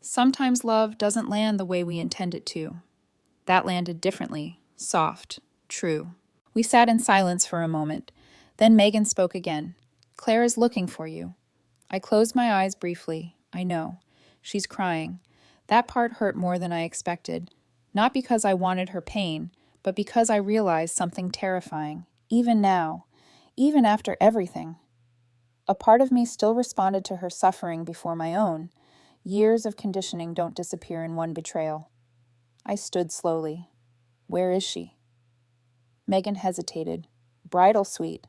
"Sometimes love doesn't land the way we intend it to." That landed differently, soft, true. We sat in silence for a moment. Then Megan spoke again. "Claire is looking for you." I closed my eyes briefly. I know. She's crying. That part hurt more than I expected. Not because I wanted her pain, but because I realized something terrifying. Even now. Even after everything. A part of me still responded to her suffering before my own. Years of conditioning don't disappear in one betrayal. I stood slowly. "Where is she?" Megan hesitated. "Bridal suite."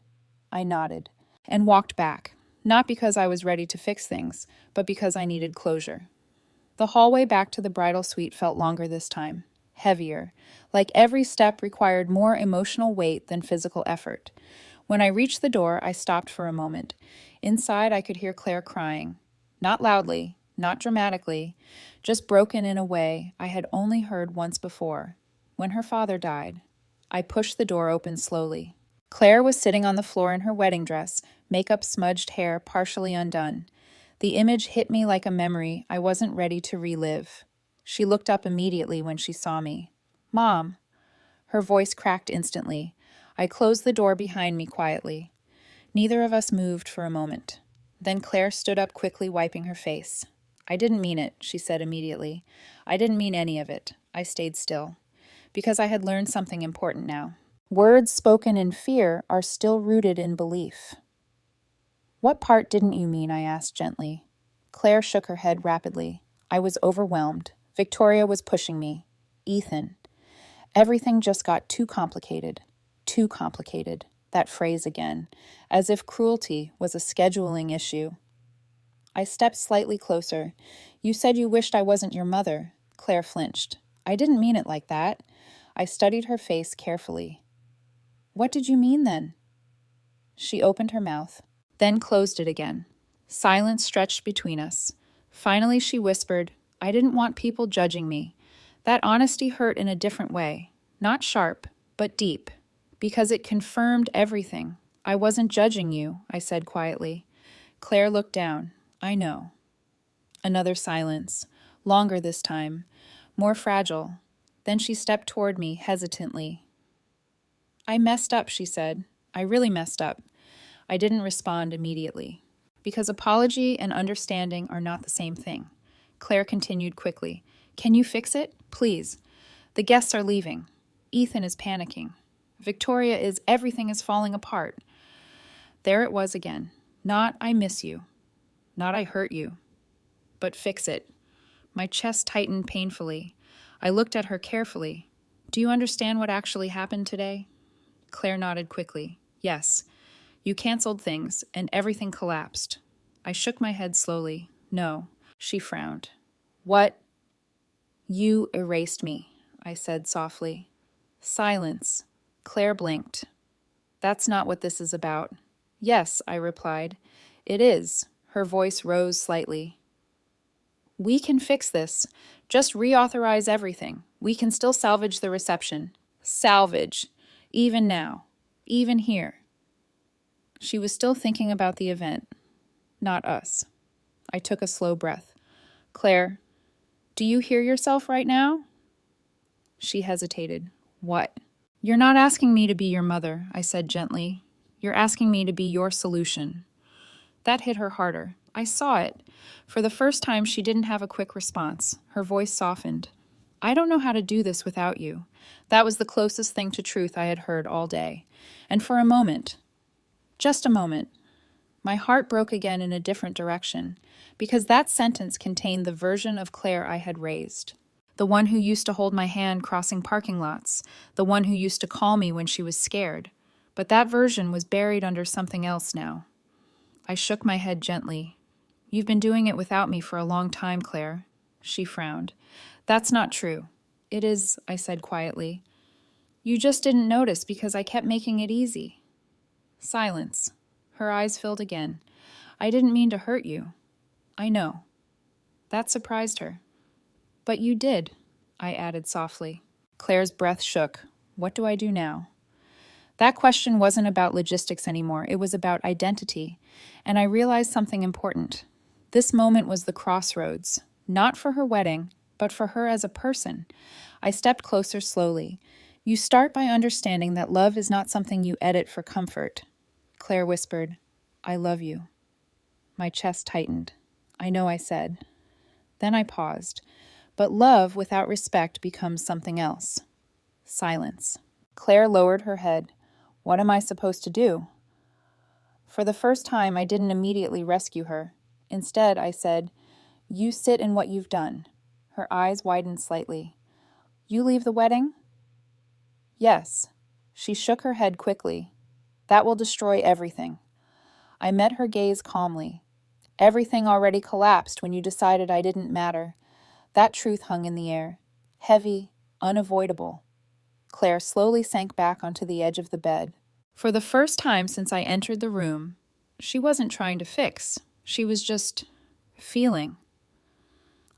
I nodded and walked back, not because I was ready to fix things, but because I needed closure. The hallway back to the bridal suite felt longer this time, heavier, like every step required more emotional weight than physical effort. When I reached the door, I stopped for a moment. Inside, I could hear Claire crying. Not loudly, not dramatically, just broken in a way I had only heard once before, when her father died. I pushed the door open slowly. Claire was sitting on the floor in her wedding dress, makeup smudged hair partially undone. The image hit me like a memory I wasn't ready to relive. She looked up immediately when she saw me. "Mom." Her voice cracked instantly. I closed the door behind me quietly. Neither of us moved for a moment. Then Claire stood up quickly, wiping her face. "I didn't mean it," she said immediately. "I didn't mean any of it." I stayed still. Because I had learned something important now. Words spoken in fear are still rooted in belief. "What part didn't you mean?" I asked gently. Claire shook her head rapidly. I was overwhelmed. Victoria was pushing me. Ethan. Everything just got too complicated. Too complicated. That phrase again. As if cruelty was a scheduling issue. I stepped slightly closer. "You said you wished I wasn't your mother." Claire flinched. "I didn't mean it like that." I studied her face carefully. "What did you mean then?" She opened her mouth, then closed it again. Silence stretched between us. Finally she whispered, "I didn't want people judging me." That honesty hurt in a different way. Not sharp, but deep. Because it confirmed everything. "I wasn't judging you," I said quietly. Claire looked down. "I know." Another silence. Longer this time. More fragile. Then she stepped toward me, hesitantly. "I messed up," she said. "I really messed up." I didn't respond immediately. Because apology and understanding are not the same thing. Claire continued quickly. "Can you fix it? Please. The guests are leaving. Ethan is panicking. Victoria is, everything is falling apart." There it was again. Not "I miss you." Not "I hurt you." But "fix it." My chest tightened painfully. I looked at her carefully. "Do you understand what actually happened today?" Claire nodded quickly. "Yes. You canceled things, and everything collapsed." I shook my head slowly. "No." She frowned. "What?" "You erased me," I said softly. Silence. Claire blinked. "That's not what this is about." "Yes," I replied. "It is." Her voice rose slightly. We can fix this. Just reauthorize everything. We can still salvage the reception. Salvage. Even now. Even here. She was still thinking about the event, not us. I took a slow breath. Claire, do you hear yourself right now? She hesitated. What? You're not asking me to be your mother, I said gently. You're asking me to be your solution. That hit her harder. I saw it. For the first time, she didn't have a quick response. Her voice softened. I don't know how to do this without you. That was the closest thing to truth I had heard all day. And for a moment, just a moment, my heart broke again in a different direction, because that sentence contained the version of Claire I had raised. The one who used to hold my hand crossing parking lots, the one who used to call me when she was scared. But that version was buried under something else now. I shook my head gently. You've been doing it without me for a long time, Claire. She frowned. That's not true. It is, I said quietly. You just didn't notice because I kept making it easy. Silence. Her eyes filled again. I didn't mean to hurt you. I know. That surprised her. But you did, I added softly. Claire's breath shook. What do I do now? That question wasn't about logistics anymore. It was about identity. And I realized something important. This moment was the crossroads, not for her wedding, but for her as a person. I stepped closer slowly. You start by understanding that love is not something you edit for comfort. Claire whispered, I love you. My chest tightened. I know, I said. Then I paused. But love without respect becomes something else. Silence. Claire lowered her head. What am I supposed to do? For the first time, I didn't immediately rescue her. Instead, I said, you sit in what you've done. Her eyes widened slightly. You leave the wedding? Yes. She shook her head quickly. That will destroy everything. I met her gaze calmly. Everything already collapsed when you decided I didn't matter. That truth hung in the air, heavy, unavoidable. Claire slowly sank back onto the edge of the bed. For the first time since I entered the room, she wasn't trying to fix. She was just feeling.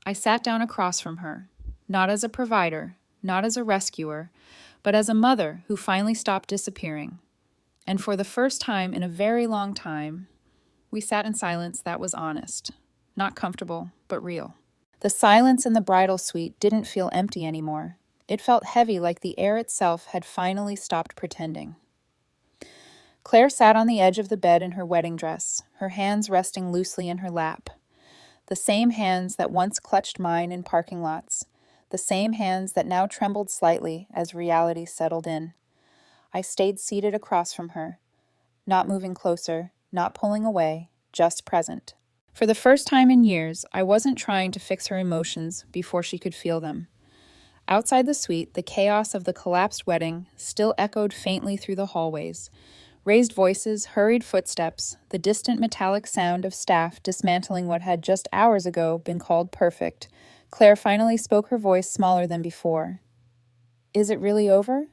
I sat down across from her, not as a provider, not as a rescuer, but as a mother who finally stopped disappearing. And for the first time in a very long time, we sat in silence that was honest, not comfortable, but real. The silence in the bridal suite didn't feel empty anymore. It felt heavy, like the air itself had finally stopped pretending. Claire sat on the edge of the bed in her wedding dress, her hands resting loosely in her lap. The same hands that once clutched mine in parking lots, the same hands that now trembled slightly as reality settled in. I stayed seated across from her, not moving closer, not pulling away, just present. For the first time in years, I wasn't trying to fix her emotions before she could feel them. Outside the suite, the chaos of the collapsed wedding still echoed faintly through the hallways. Raised voices, hurried footsteps, the distant metallic sound of staff dismantling what had just hours ago been called perfect. Claire finally spoke, her voice smaller than before. Is it really over?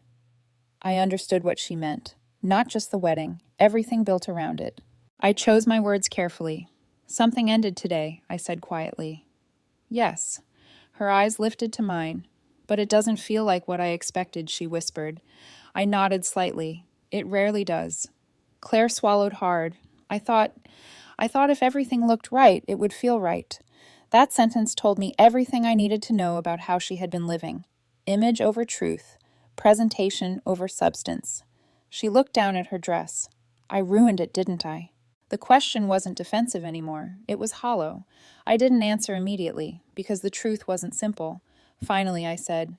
I understood what she meant. Not just the wedding, everything built around it. I chose my words carefully. Something ended today, I said quietly. Yes. Her eyes lifted to mine. But it doesn't feel like what I expected, she whispered. I nodded slightly. It rarely does. Claire swallowed hard. I thought if everything looked right, it would feel right. That sentence told me everything I needed to know about how she had been living. Image over truth. Presentation over substance. She looked down at her dress. I ruined it, didn't I? The question wasn't defensive anymore. It was hollow. I didn't answer immediately, because the truth wasn't simple. Finally, I said,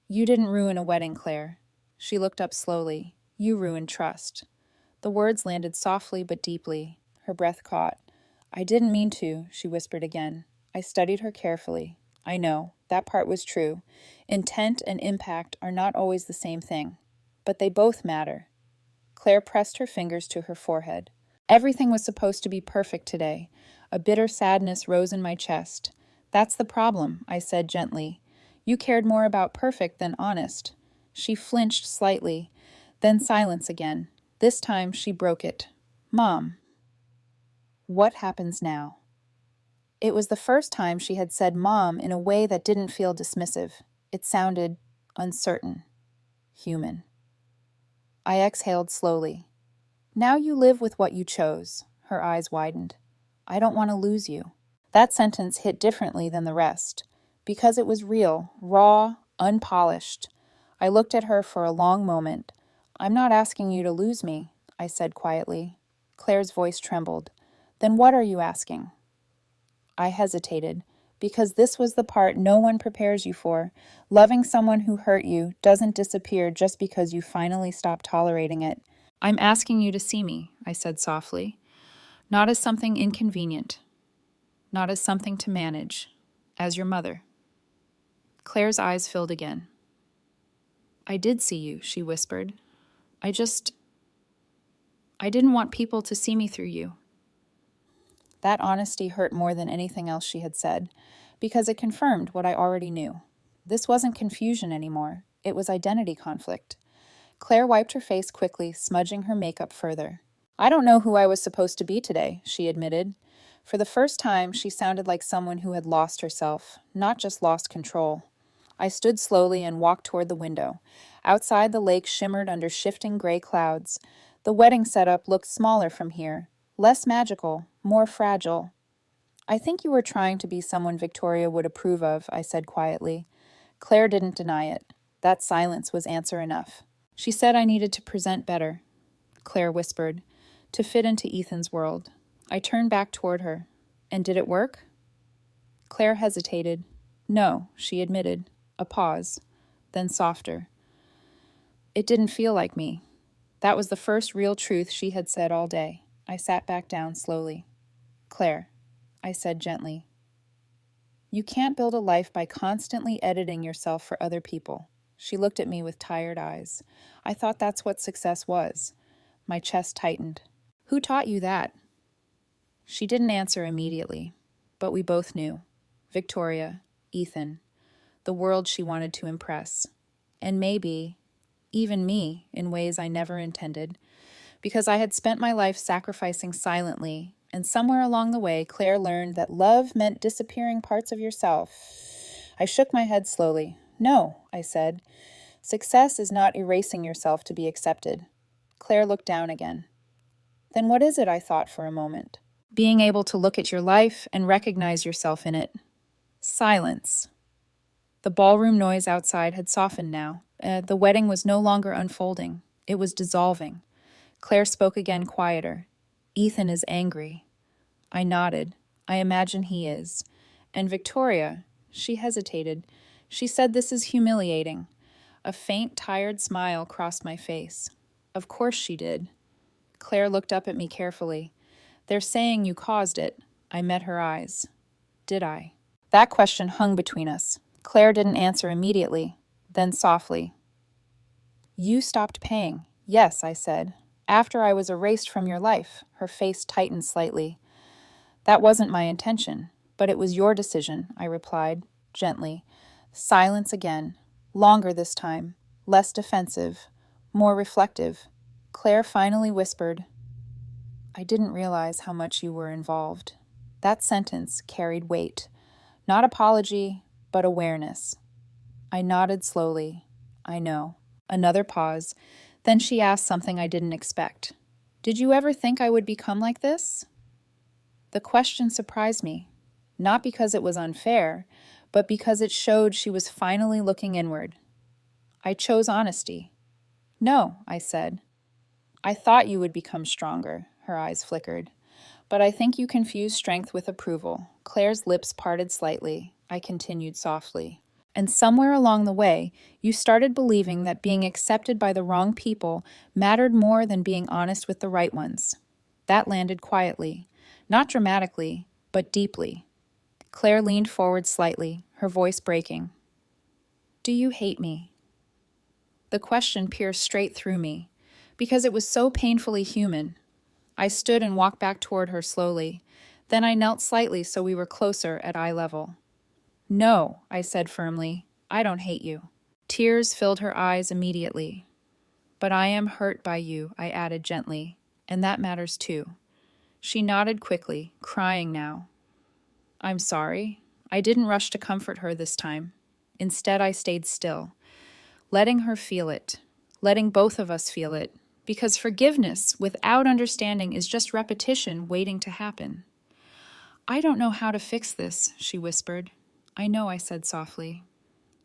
You didn't ruin a wedding, Claire. She looked up slowly. You ruined trust. The words landed softly but deeply. Her breath caught. I didn't mean to, she whispered again. I studied her carefully. I know, that part was true. Intent and impact are not always the same thing. But they both matter. Claire pressed her fingers to her forehead. Everything was supposed to be perfect today. A bitter sadness rose in my chest. That's the problem, I said gently. You cared more about perfect than honest. She flinched slightly, then silence again. This time she broke it. Mom, what happens now? It was the first time she had said Mom in a way that didn't feel dismissive. It sounded uncertain, human. I exhaled slowly. Now you live with what you chose. Her eyes widened. I don't want to lose you. That sentence hit differently than the rest, because it was real, raw, unpolished. I looked at her for a long moment. I'm not asking you to lose me, I said quietly. Claire's voice trembled. Then what are you asking? I hesitated, because this was the part no one prepares you for. Loving someone who hurt you doesn't disappear just because you finally stop tolerating it. I'm asking you to see me, I said softly, not as something inconvenient, not as something to manage, as your mother. Claire's eyes filled again. I did see you, she whispered. I didn't want people to see me through you. That honesty hurt more than anything else she had said, because it confirmed what I already knew. This wasn't confusion anymore. It was identity conflict. Claire wiped her face quickly, smudging her makeup further. I don't know who I was supposed to be today, she admitted. For the first time, she sounded like someone who had lost herself, not just lost control. I stood slowly and walked toward the window. Outside, the lake shimmered under shifting gray clouds. The wedding setup looked smaller from here, less magical, more fragile. I think you were trying to be someone Victoria would approve of, I said quietly. Claire didn't deny it. That silence was answer enough. She said I needed to present better, Claire whispered, to fit into Ethan's world. I turned back toward her. And did it work? Claire hesitated. No, she admitted. A pause, then softer. It didn't feel like me. That was the first real truth she had said all day. I sat back down slowly. Claire, I said gently, you can't build a life by constantly editing yourself for other people. She looked at me with tired eyes. I thought that's what success was. My chest tightened. Who taught you that? She didn't answer immediately, but we both knew. Victoria, Ethan, the world she wanted to impress. And maybe even me in ways I never intended, because I had spent my life sacrificing silently, and somewhere along the way, Claire learned that love meant disappearing parts of yourself. I shook my head slowly. No, I said. Success is not erasing yourself to be accepted. Claire looked down again. Then what is it? I thought for a moment. Being able to look at your life and recognize yourself in it. Silence. The ballroom noise outside had softened now. The wedding was no longer unfolding. It was dissolving. Claire spoke again, quieter. Ethan is angry. I nodded. I imagine he is. And Victoria, she hesitated. She said this is humiliating. A faint, tired smile crossed my face. Of course she did. Claire looked up at me carefully. They're saying you caused it. I met her eyes. Did I? That question hung between us. Claire didn't answer immediately, then softly. You stopped paying. Yes, I said. After I was erased from your life. Her face tightened slightly. That wasn't my intention, but it was your decision, I replied, gently. Silence again. Longer this time. Less defensive. More reflective. Claire finally whispered, I didn't realize how much you were involved. That sentence carried weight. Not apology, but awareness. I nodded slowly. I know. Another pause. Then she asked something I didn't expect. Did you ever think I would become like this? The question surprised me, not because it was unfair, but because it showed she was finally looking inward. I chose honesty. No, I said. I thought you would become stronger, her eyes flickered. But I think you confuse strength with approval. Claire's lips parted slightly. I continued softly. And somewhere along the way, you started believing that being accepted by the wrong people mattered more than being honest with the right ones. That landed quietly, not dramatically, but deeply. Claire leaned forward slightly, her voice breaking. Do you hate me? The question pierced straight through me, because it was so painfully human. I stood and walked back toward her slowly. Then I knelt slightly so we were closer at eye level. No, I said firmly, I don't hate you. Tears filled her eyes immediately. But I am hurt by you, I added gently, and that matters too. She nodded quickly, crying now. I'm sorry. I didn't rush to comfort her this time. Instead, I stayed still, letting her feel it, letting both of us feel it, because forgiveness without understanding is just repetition waiting to happen. I don't know how to fix this, she whispered. I know, I said softly.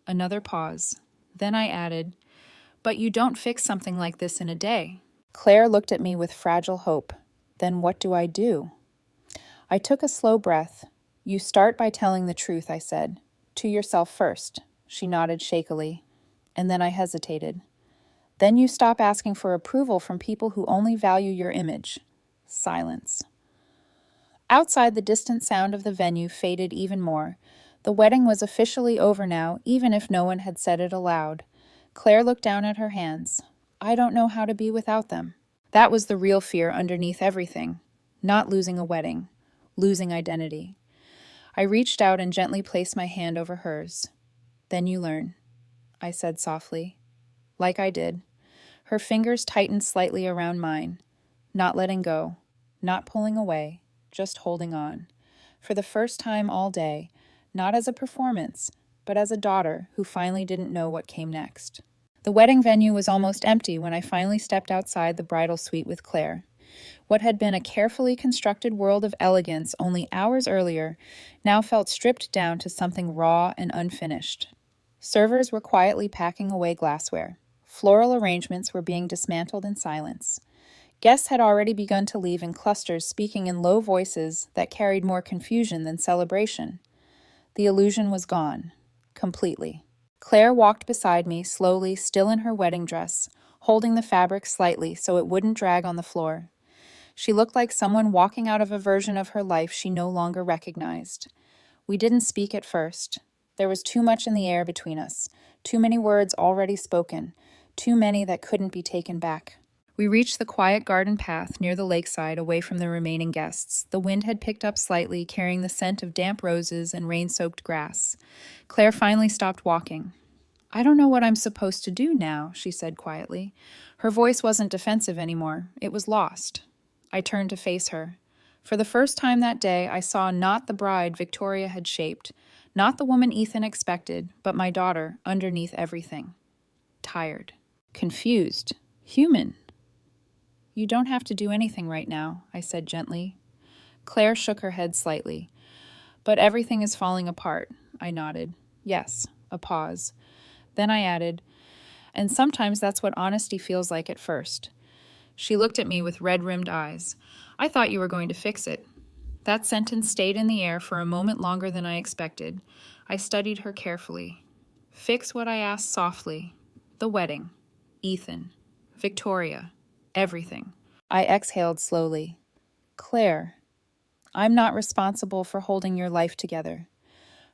Another pause. Then I added, but you don't fix something like this in a day. Claire looked at me with fragile hope. Then what do I do? I took a slow breath. You start by telling the truth, I said. To yourself first. She nodded shakily. And then I hesitated. Then you stop asking for approval from people who only value your image. Silence. Outside, the distant sound of the venue faded even more. The wedding was officially over now, even if no one had said it aloud. Claire looked down at her hands. I don't know how to be without them. That was the real fear underneath everything. Not losing a wedding. Losing identity. I reached out and gently placed my hand over hers. Then you learn, I said softly. Like I did. Her fingers tightened slightly around mine. Not letting go. Not pulling away. Just holding on. For the first time all day, not as a performance, but as a daughter who finally didn't know what came next. The wedding venue was almost empty when I finally stepped outside the bridal suite with Claire. What had been a carefully constructed world of elegance only hours earlier now felt stripped down to something raw and unfinished. Servers were quietly packing away glassware. Floral arrangements were being dismantled in silence. Guests had already begun to leave in clusters, speaking in low voices that carried more confusion than celebration. The illusion was gone. Completely. Claire walked beside me, slowly, still in her wedding dress, holding the fabric slightly so it wouldn't drag on the floor. She looked like someone walking out of a version of her life she no longer recognized. We didn't speak at first. There was too much in the air between us, too many words already spoken, too many that couldn't be taken back. We reached the quiet garden path near the lakeside, away from the remaining guests. The wind had picked up slightly, carrying the scent of damp roses and rain-soaked grass. Claire finally stopped walking. I don't know what I'm supposed to do now, she said quietly. Her voice wasn't defensive anymore. It was lost. I turned to face her. For the first time that day, I saw not the bride Victoria had shaped, not the woman Ethan expected, but my daughter underneath everything. Tired. Confused. Human. You don't have to do anything right now, I said gently. Claire shook her head slightly. But everything is falling apart, I nodded. Yes, a pause. Then I added, and sometimes that's what honesty feels like at first. She looked at me with red-rimmed eyes. I thought you were going to fix it. That sentence stayed in the air for a moment longer than I expected. I studied her carefully. Fix what I asked softly. The wedding. Ethan. Victoria. Everything. I exhaled slowly. Claire, I'm not responsible for holding your life together.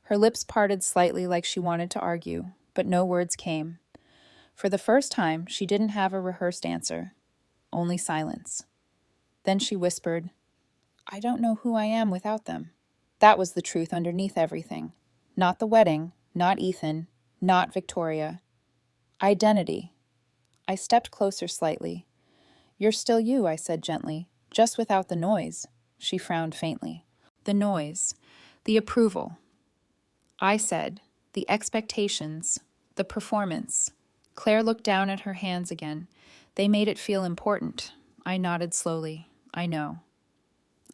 Her lips parted slightly like she wanted to argue, but no words came. For the first time, she didn't have a rehearsed answer. Only silence. Then she whispered, I don't know who I am without them. That was the truth underneath everything. Not the wedding, not Ethan, not Victoria. Identity. I stepped closer slightly. You're still you, I said gently, just without the noise. She frowned faintly. The noise. The approval. I said, the expectations. The performance. Claire looked down at her hands again. They made it feel important. I nodded slowly. I know.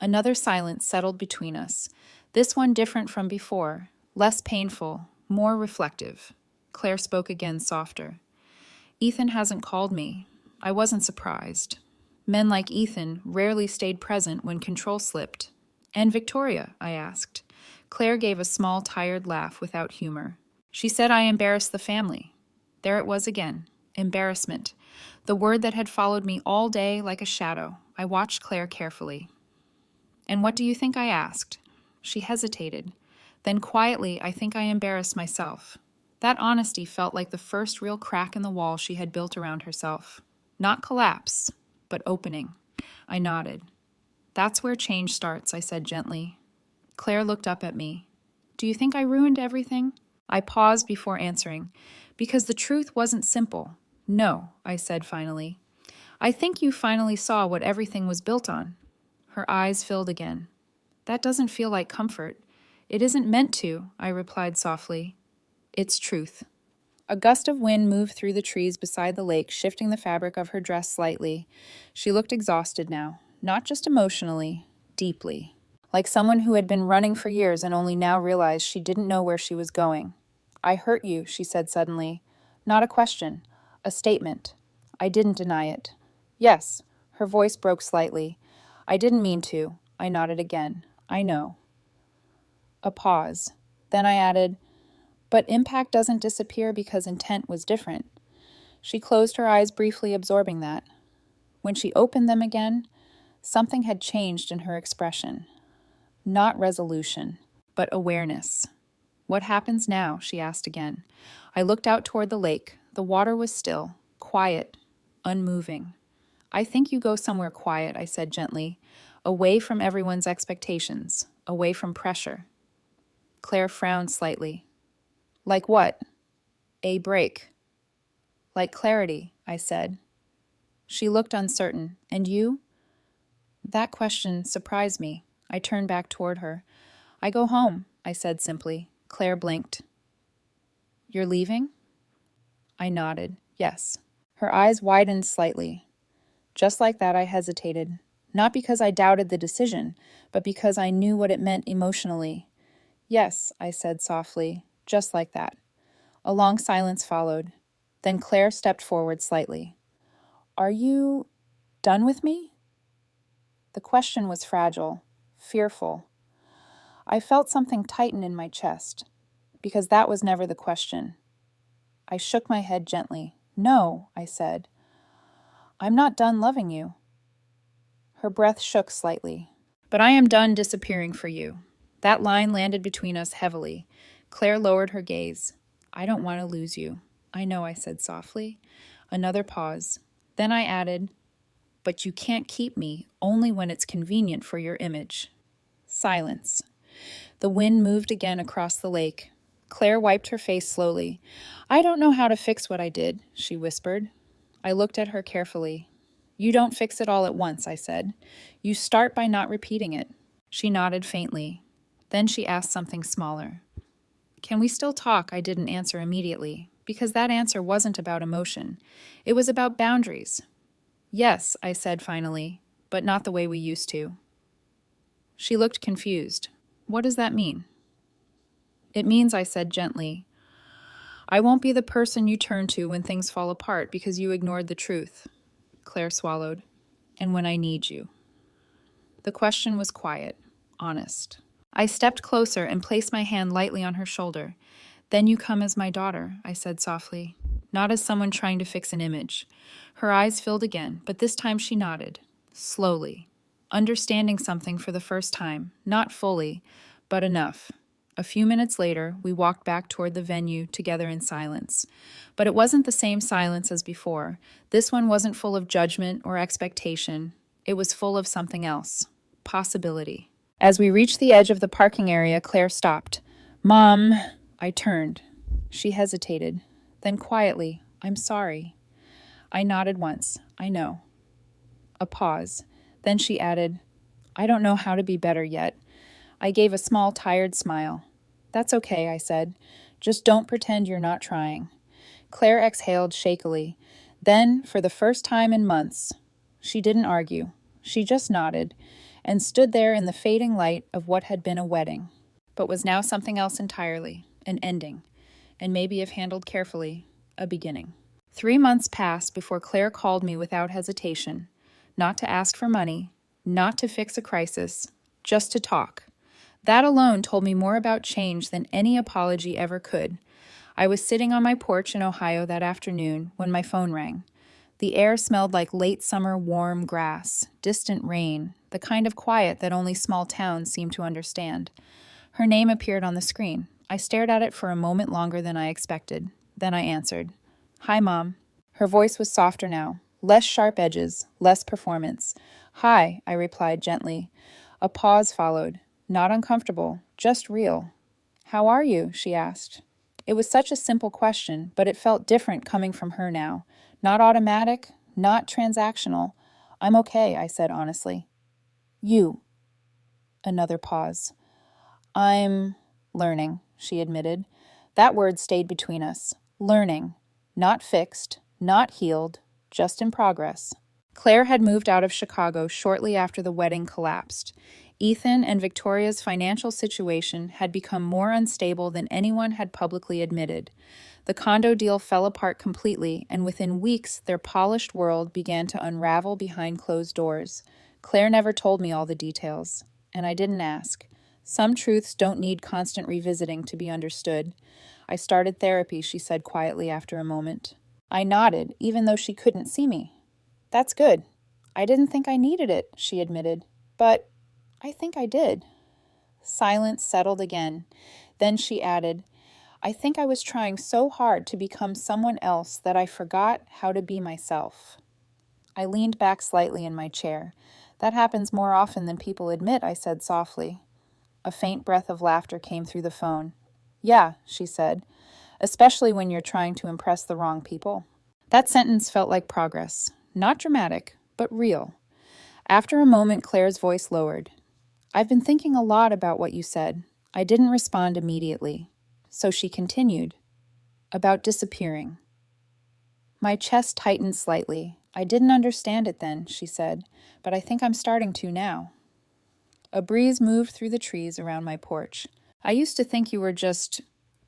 Another silence settled between us. This one different from before. Less painful. More reflective. Claire spoke again, softer. Ethan hasn't called me. I wasn't surprised. Men like Ethan rarely stayed present when control slipped. And Victoria, I asked. Claire gave a small, tired laugh without humor. She said I embarrassed the family. There it was again. Embarrassment. The word that had followed me all day like a shadow. I watched Claire carefully. And what do you think I asked? She hesitated. Then quietly, I think I embarrassed myself. That honesty felt like the first real crack in the wall she had built around herself. Not collapse, but opening. I nodded. That's where change starts, I said gently. Claire looked up at me. Do you think I ruined everything? I paused before answering, because the truth wasn't simple. No, I said finally. I think you finally saw what everything was built on. Her eyes filled again. That doesn't feel like comfort. It isn't meant to, I replied softly. It's truth. A gust of wind moved through the trees beside the lake, shifting the fabric of her dress slightly. She looked exhausted now, not just emotionally, deeply. Like someone who had been running for years and only now realized she didn't know where she was going. I hurt you, she said suddenly. Not a question, a statement. I didn't deny it. Yes, her voice broke slightly. I didn't mean to. I nodded again. I know. A pause. Then I added, but impact doesn't disappear because intent was different. She closed her eyes briefly, absorbing that. When she opened them again, something had changed in her expression. Not resolution, but awareness. What happens now? She asked again. I looked out toward the lake. The water was still, quiet, unmoving. I think you go somewhere quiet, I said gently, away from everyone's expectations, away from pressure. Claire frowned slightly. Like what? A break. Like clarity, I said. She looked uncertain. And you? That question surprised me. I turned back toward her. I go home, I said simply. Claire blinked. You're leaving? I nodded. Yes. Her eyes widened slightly. Just like that, I hesitated. Not because I doubted the decision, but because I knew what it meant emotionally. Yes, I said softly, just like that. A long silence followed. Then Claire stepped forward slightly. Are you done with me? The question was fragile, fearful. I felt something tighten in my chest, because that was never the question. I shook my head gently. No, I said. I'm not done loving you. Her breath shook slightly. But I am done disappearing for you. That line landed between us heavily. Claire lowered her gaze. I don't want to lose you. I know, I said softly. Another pause. Then I added, but you can't keep me, only when it's convenient for your image. Silence. The wind moved again across the lake. Claire wiped her face slowly. I don't know how to fix what I did, she whispered. I looked at her carefully. You don't fix it all at once, I said. You start by not repeating it. She nodded faintly. Then she asked something smaller. Can we still talk? I didn't answer immediately, because that answer wasn't about emotion. It was about boundaries. Yes, I said finally, but not the way we used to. She looked confused. What does that mean? It means, I said gently, I won't be the person you turn to when things fall apart because you ignored the truth. Claire swallowed. And when I need you. The question was quiet, honest. I stepped closer and placed my hand lightly on her shoulder. Then you come as my daughter, I said softly, not as someone trying to fix an image. Her eyes filled again, but this time she nodded, slowly, understanding something for the first time, not fully, but enough. A few minutes later, we walked back toward the venue together in silence. But it wasn't the same silence as before. This one wasn't full of judgment or expectation. It was full of something else. Possibility. As we reached the edge of the parking area, Claire stopped. Mom, I turned. She hesitated. Then quietly, I'm sorry. I nodded once. I know. A pause. Then she added, I don't know how to be better yet. I gave a small, tired smile. That's okay, I said. Just don't pretend you're not trying. Claire exhaled shakily. Then, for the first time in months, she didn't argue. She just nodded and stood there in the fading light of what had been a wedding, but was now something else entirely, an ending, and maybe if handled carefully, a beginning. 3 months passed before Claire called me without hesitation, not to ask for money, not to fix a crisis, just to talk. That alone told me more about change than any apology ever could. I was sitting on my porch in Ohio that afternoon when my phone rang. The air smelled like late summer warm grass, distant rain, the kind of quiet that only small towns seem to understand. Her name appeared on the screen. I stared at it for a moment longer than I expected. Then I answered. Hi, Mom. Her voice was softer now, less sharp edges, less performance. Hi, I replied gently. A pause followed. Not uncomfortable, just real. How are you? She asked. It was such a simple question, but it felt different coming from her now. Not automatic, not transactional. I'm okay, I said honestly. You. Another pause. I'm Learning, she admitted. That word stayed between us. Learning. Not fixed, not healed, just in progress. Claire had moved out of Chicago shortly after the wedding collapsed. Ethan and Victoria's financial situation had become more unstable than anyone had publicly admitted. The condo deal fell apart completely, and within weeks their polished world began to unravel behind closed doors. Claire never told me all the details, and I didn't ask. Some truths don't need constant revisiting to be understood. I started therapy, she said quietly after a moment. I nodded, even though she couldn't see me. That's good. I didn't think I needed it, she admitted. But I think I did. Silence settled again. Then she added, I think I was trying so hard to become someone else that I forgot how to be myself. I leaned back slightly in my chair. That happens more often than people admit, I said softly. A faint breath of laughter came through the phone. Yeah, she said, especially when you're trying to impress the wrong people. That sentence felt like progress. Not dramatic, but real. After a moment, Claire's voice lowered. I've been thinking a lot about what you said. I didn't respond immediately. So she continued. About disappearing. My chest tightened slightly. I didn't understand it then, she said, but I think I'm starting to now. A breeze moved through the trees around my porch. I used to think you were just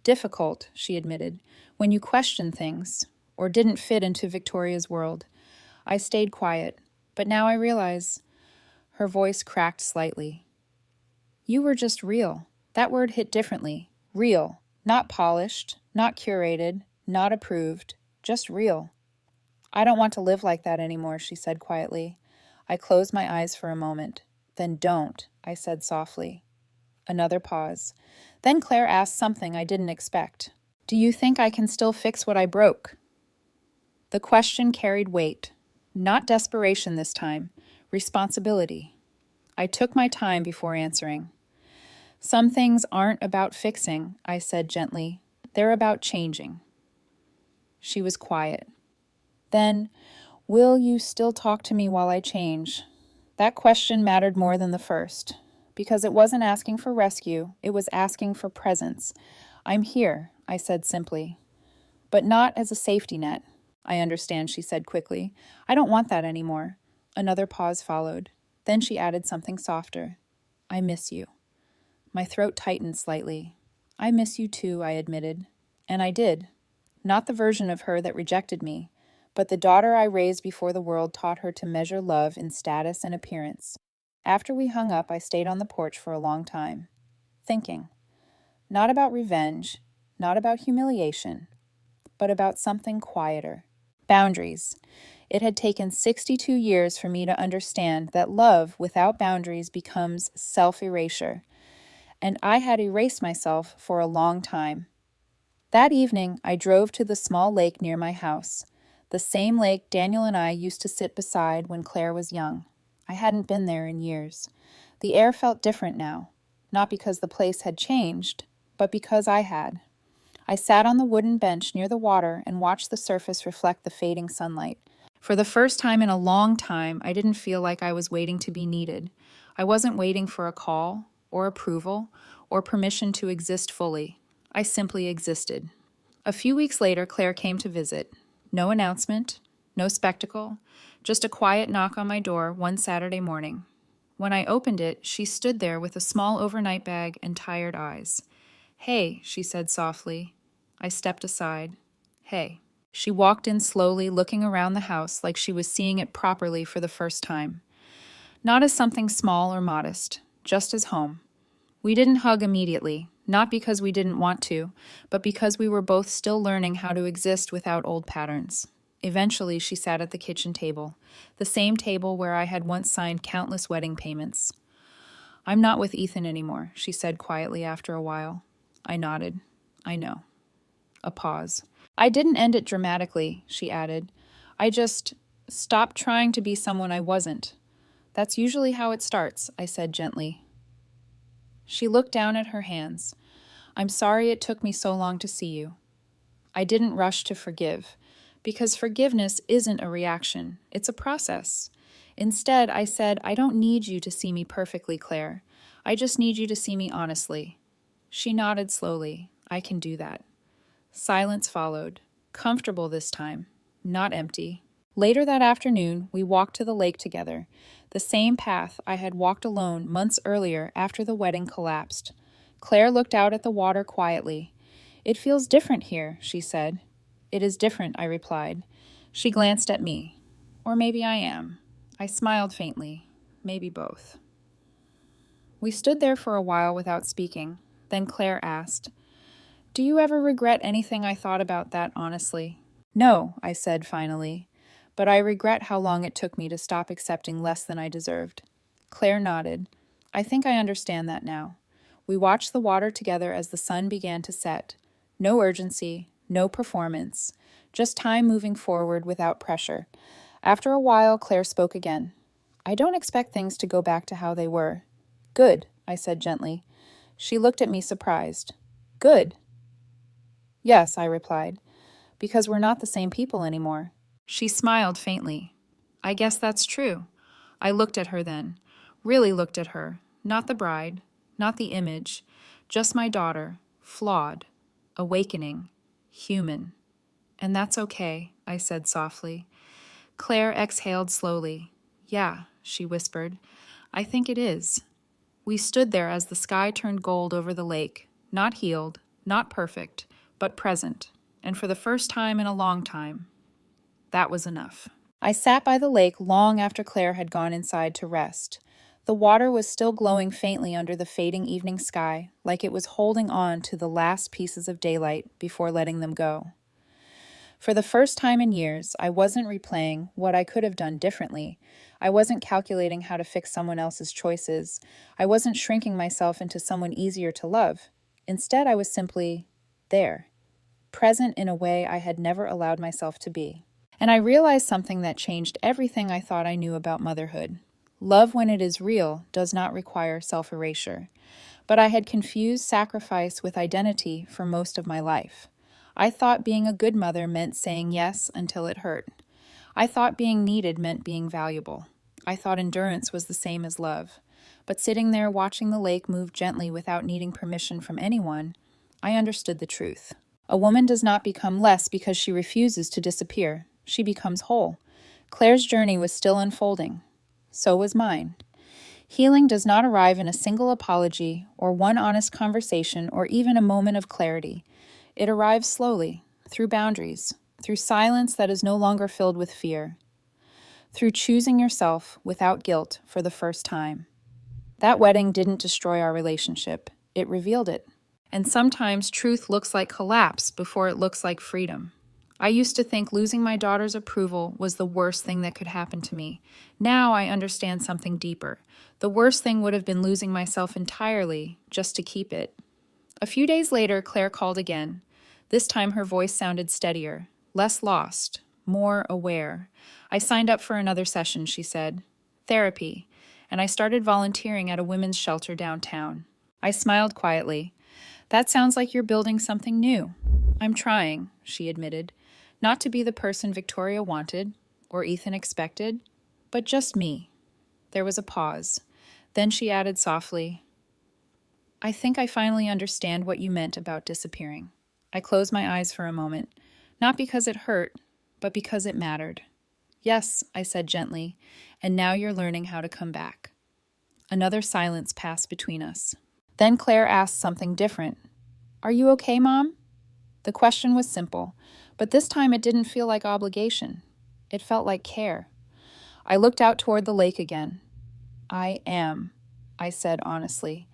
difficult, she admitted, when you questioned things, or didn't fit into Victoria's world. I stayed quiet, but now I realize. Her voice cracked slightly. You were just real. That word hit differently. Real. Not polished, not curated, not approved, just real. I don't want to live like that anymore, she said quietly. I closed my eyes for a moment. Then don't, I said softly. Another pause. Then Claire asked something I didn't expect. Do you think I can still fix what I broke? The question carried weight. Not desperation this time. Responsibility. I took my time before answering. Some things aren't about fixing, I said gently. They're about changing. She was quiet. Then, will you still talk to me while I change? That question mattered more than the first, because it wasn't asking for rescue, it was asking for presence. I'm here, I said simply. But not as a safety net. I understand, she said quickly. I don't want that anymore. Another pause followed. Then she added something softer. I miss you. My throat tightened slightly. I miss you too, I admitted. And I did. Not the version of her that rejected me, but the daughter I raised before the world taught her to measure love in status and appearance. After we hung up, I stayed on the porch for a long time, thinking. Not about revenge, not about humiliation, but about something quieter. Boundaries. It had taken 62 years for me to understand that love without boundaries becomes self-erasure, and I had erased myself for a long time. That evening, I drove to the small lake near my house, the same lake Daniel and I used to sit beside when Claire was young. I hadn't been there in years. The air felt different now, not because the place had changed, but because I had. I sat on the wooden bench near the water and watched the surface reflect the fading sunlight. For the first time in a long time, I didn't feel like I was waiting to be needed. I wasn't waiting for a call, or approval, or permission to exist fully. I simply existed. A few weeks later, Claire came to visit. No announcement, no spectacle, just a quiet knock on my door one Saturday morning. When I opened it, she stood there with a small overnight bag and tired eyes. Hey, she said softly. I stepped aside. Hey. She walked in slowly, looking around the house like she was seeing it properly for the first time. Not as something small or modest, just as home. We didn't hug immediately, not because we didn't want to, but because we were both still learning how to exist without old patterns. Eventually, she sat at the kitchen table, the same table where I had once signed countless wedding payments. I'm not with Ethan anymore, she said quietly after a while. I nodded. I know. A pause. I didn't end it dramatically, she added. I just stopped trying to be someone I wasn't. That's usually how it starts, I said gently. She looked down at her hands. I'm sorry it took me so long to see you. I didn't rush to forgive, because forgiveness isn't a reaction, it's a process. Instead, I said, I don't need you to see me perfectly, Claire. I just need you to see me honestly. She nodded slowly. I can do that. Silence followed, comfortable this time, not empty. Later that afternoon, we walked to the lake together, the same path I had walked alone months earlier after the wedding collapsed. Claire looked out at the water quietly. It feels different here, she said. It is different, I replied. She glanced at me. Or maybe I am. I smiled faintly. Maybe both. We stood there for a while without speaking. Then Claire asked, "Do you ever regret anything I thought about that honestly?" "No," I said finally, "but I regret how long it took me to stop accepting less than I deserved." Claire nodded. "I think I understand that now." We watched the water together as the sun began to set. No urgency, no performance, just time moving forward without pressure. After a while, Claire spoke again. "I don't expect things to go back to how they were." "Good," I said gently. She looked at me surprised. "Good?" "Yes," I replied, "because we're not the same people anymore." She smiled faintly. "I guess that's true." I looked at her then, really looked at her, not the bride, not the image, just my daughter, flawed, awakening, human. "And that's okay," I said softly. Claire exhaled slowly. "Yeah," she whispered, "I think it is." We stood there as the sky turned gold over the lake, not healed, not perfect, but present, and for the first time in a long time. That was enough. I sat by the lake long after Claire had gone inside to rest. The water was still glowing faintly under the fading evening sky, like it was holding on to the last pieces of daylight before letting them go. For the first time in years, I wasn't replaying what I could have done differently. I wasn't calculating how to fix someone else's choices. I wasn't shrinking myself into someone easier to love. Instead, I was simply there, present in a way I had never allowed myself to be. And I realized something that changed everything I thought I knew about motherhood. Love, when it is real, does not require self-erasure. But I had confused sacrifice with identity for most of my life. I thought being a good mother meant saying yes until it hurt. I thought being needed meant being valuable. I thought endurance was the same as love. But sitting there watching the lake move gently without needing permission from anyone, I understood the truth. A woman does not become less because she refuses to disappear. She becomes whole. Claire's journey was still unfolding. So was mine. Healing does not arrive in a single apology or one honest conversation or even a moment of clarity. It arrives slowly, through boundaries, through silence that is no longer filled with fear, through choosing yourself without guilt for the first time. That wedding didn't destroy our relationship. It revealed it. And sometimes truth looks like collapse before it looks like freedom. I used to think losing my daughter's approval was the worst thing that could happen to me. Now I understand something deeper. The worst thing would have been losing myself entirely just to keep it. A few days later, Claire called again. This time her voice sounded steadier, less lost, more aware. "I signed up for another session," she said. "Therapy," and I started volunteering at a women's shelter downtown. I smiled quietly. "That sounds like you're building something new." "I'm trying," she admitted. "Not to be the person Victoria wanted, or Ethan expected, but just me." There was a pause. Then she added softly, "I think I finally understand what you meant about disappearing." I closed my eyes for a moment, not because it hurt, but because it mattered. "Yes," I said gently, "and now you're learning how to come back." Another silence passed between us. Then Claire asked something different. "Are you okay, Mom?" The question was simple, but this time it didn't feel like obligation. It felt like care. I looked out toward the lake again. "I am," I said honestly.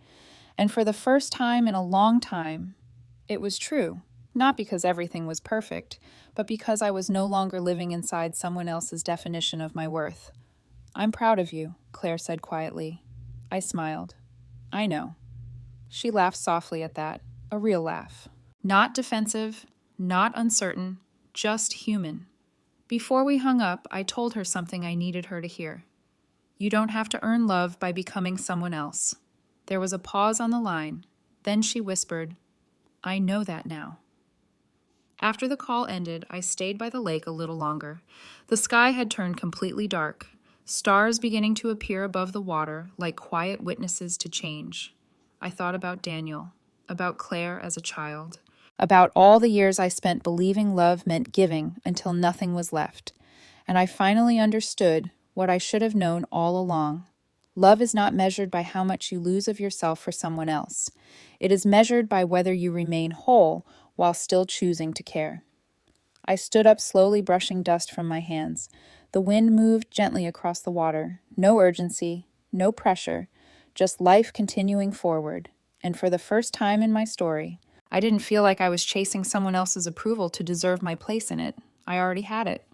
And for the first time in a long time, it was true. Not because everything was perfect, but because I was no longer living inside someone else's definition of my worth. "I'm proud of you," Claire said quietly. I smiled. "I know." She laughed softly at that, a real laugh. Not defensive, not uncertain, just human. Before we hung up, I told her something I needed her to hear. "You don't have to earn love by becoming someone else." There was a pause on the line. Then she whispered, "I know that now." After the call ended, I stayed by the lake a little longer. The sky had turned completely dark, stars beginning to appear above the water like quiet witnesses to change. I thought about Daniel. about Claire as a child, about all the years I spent believing love meant giving until nothing was left. And I finally understood what I should have known all along. Love is not measured by how much you lose of yourself for someone else. It is measured by whether you remain whole while still choosing to care. I stood up, slowly brushing dust from my hands. The wind moved gently across the water. No urgency, no pressure, just life continuing forward. And for the first time in my story, I didn't feel like I was chasing someone else's approval to deserve my place in it. I already had it.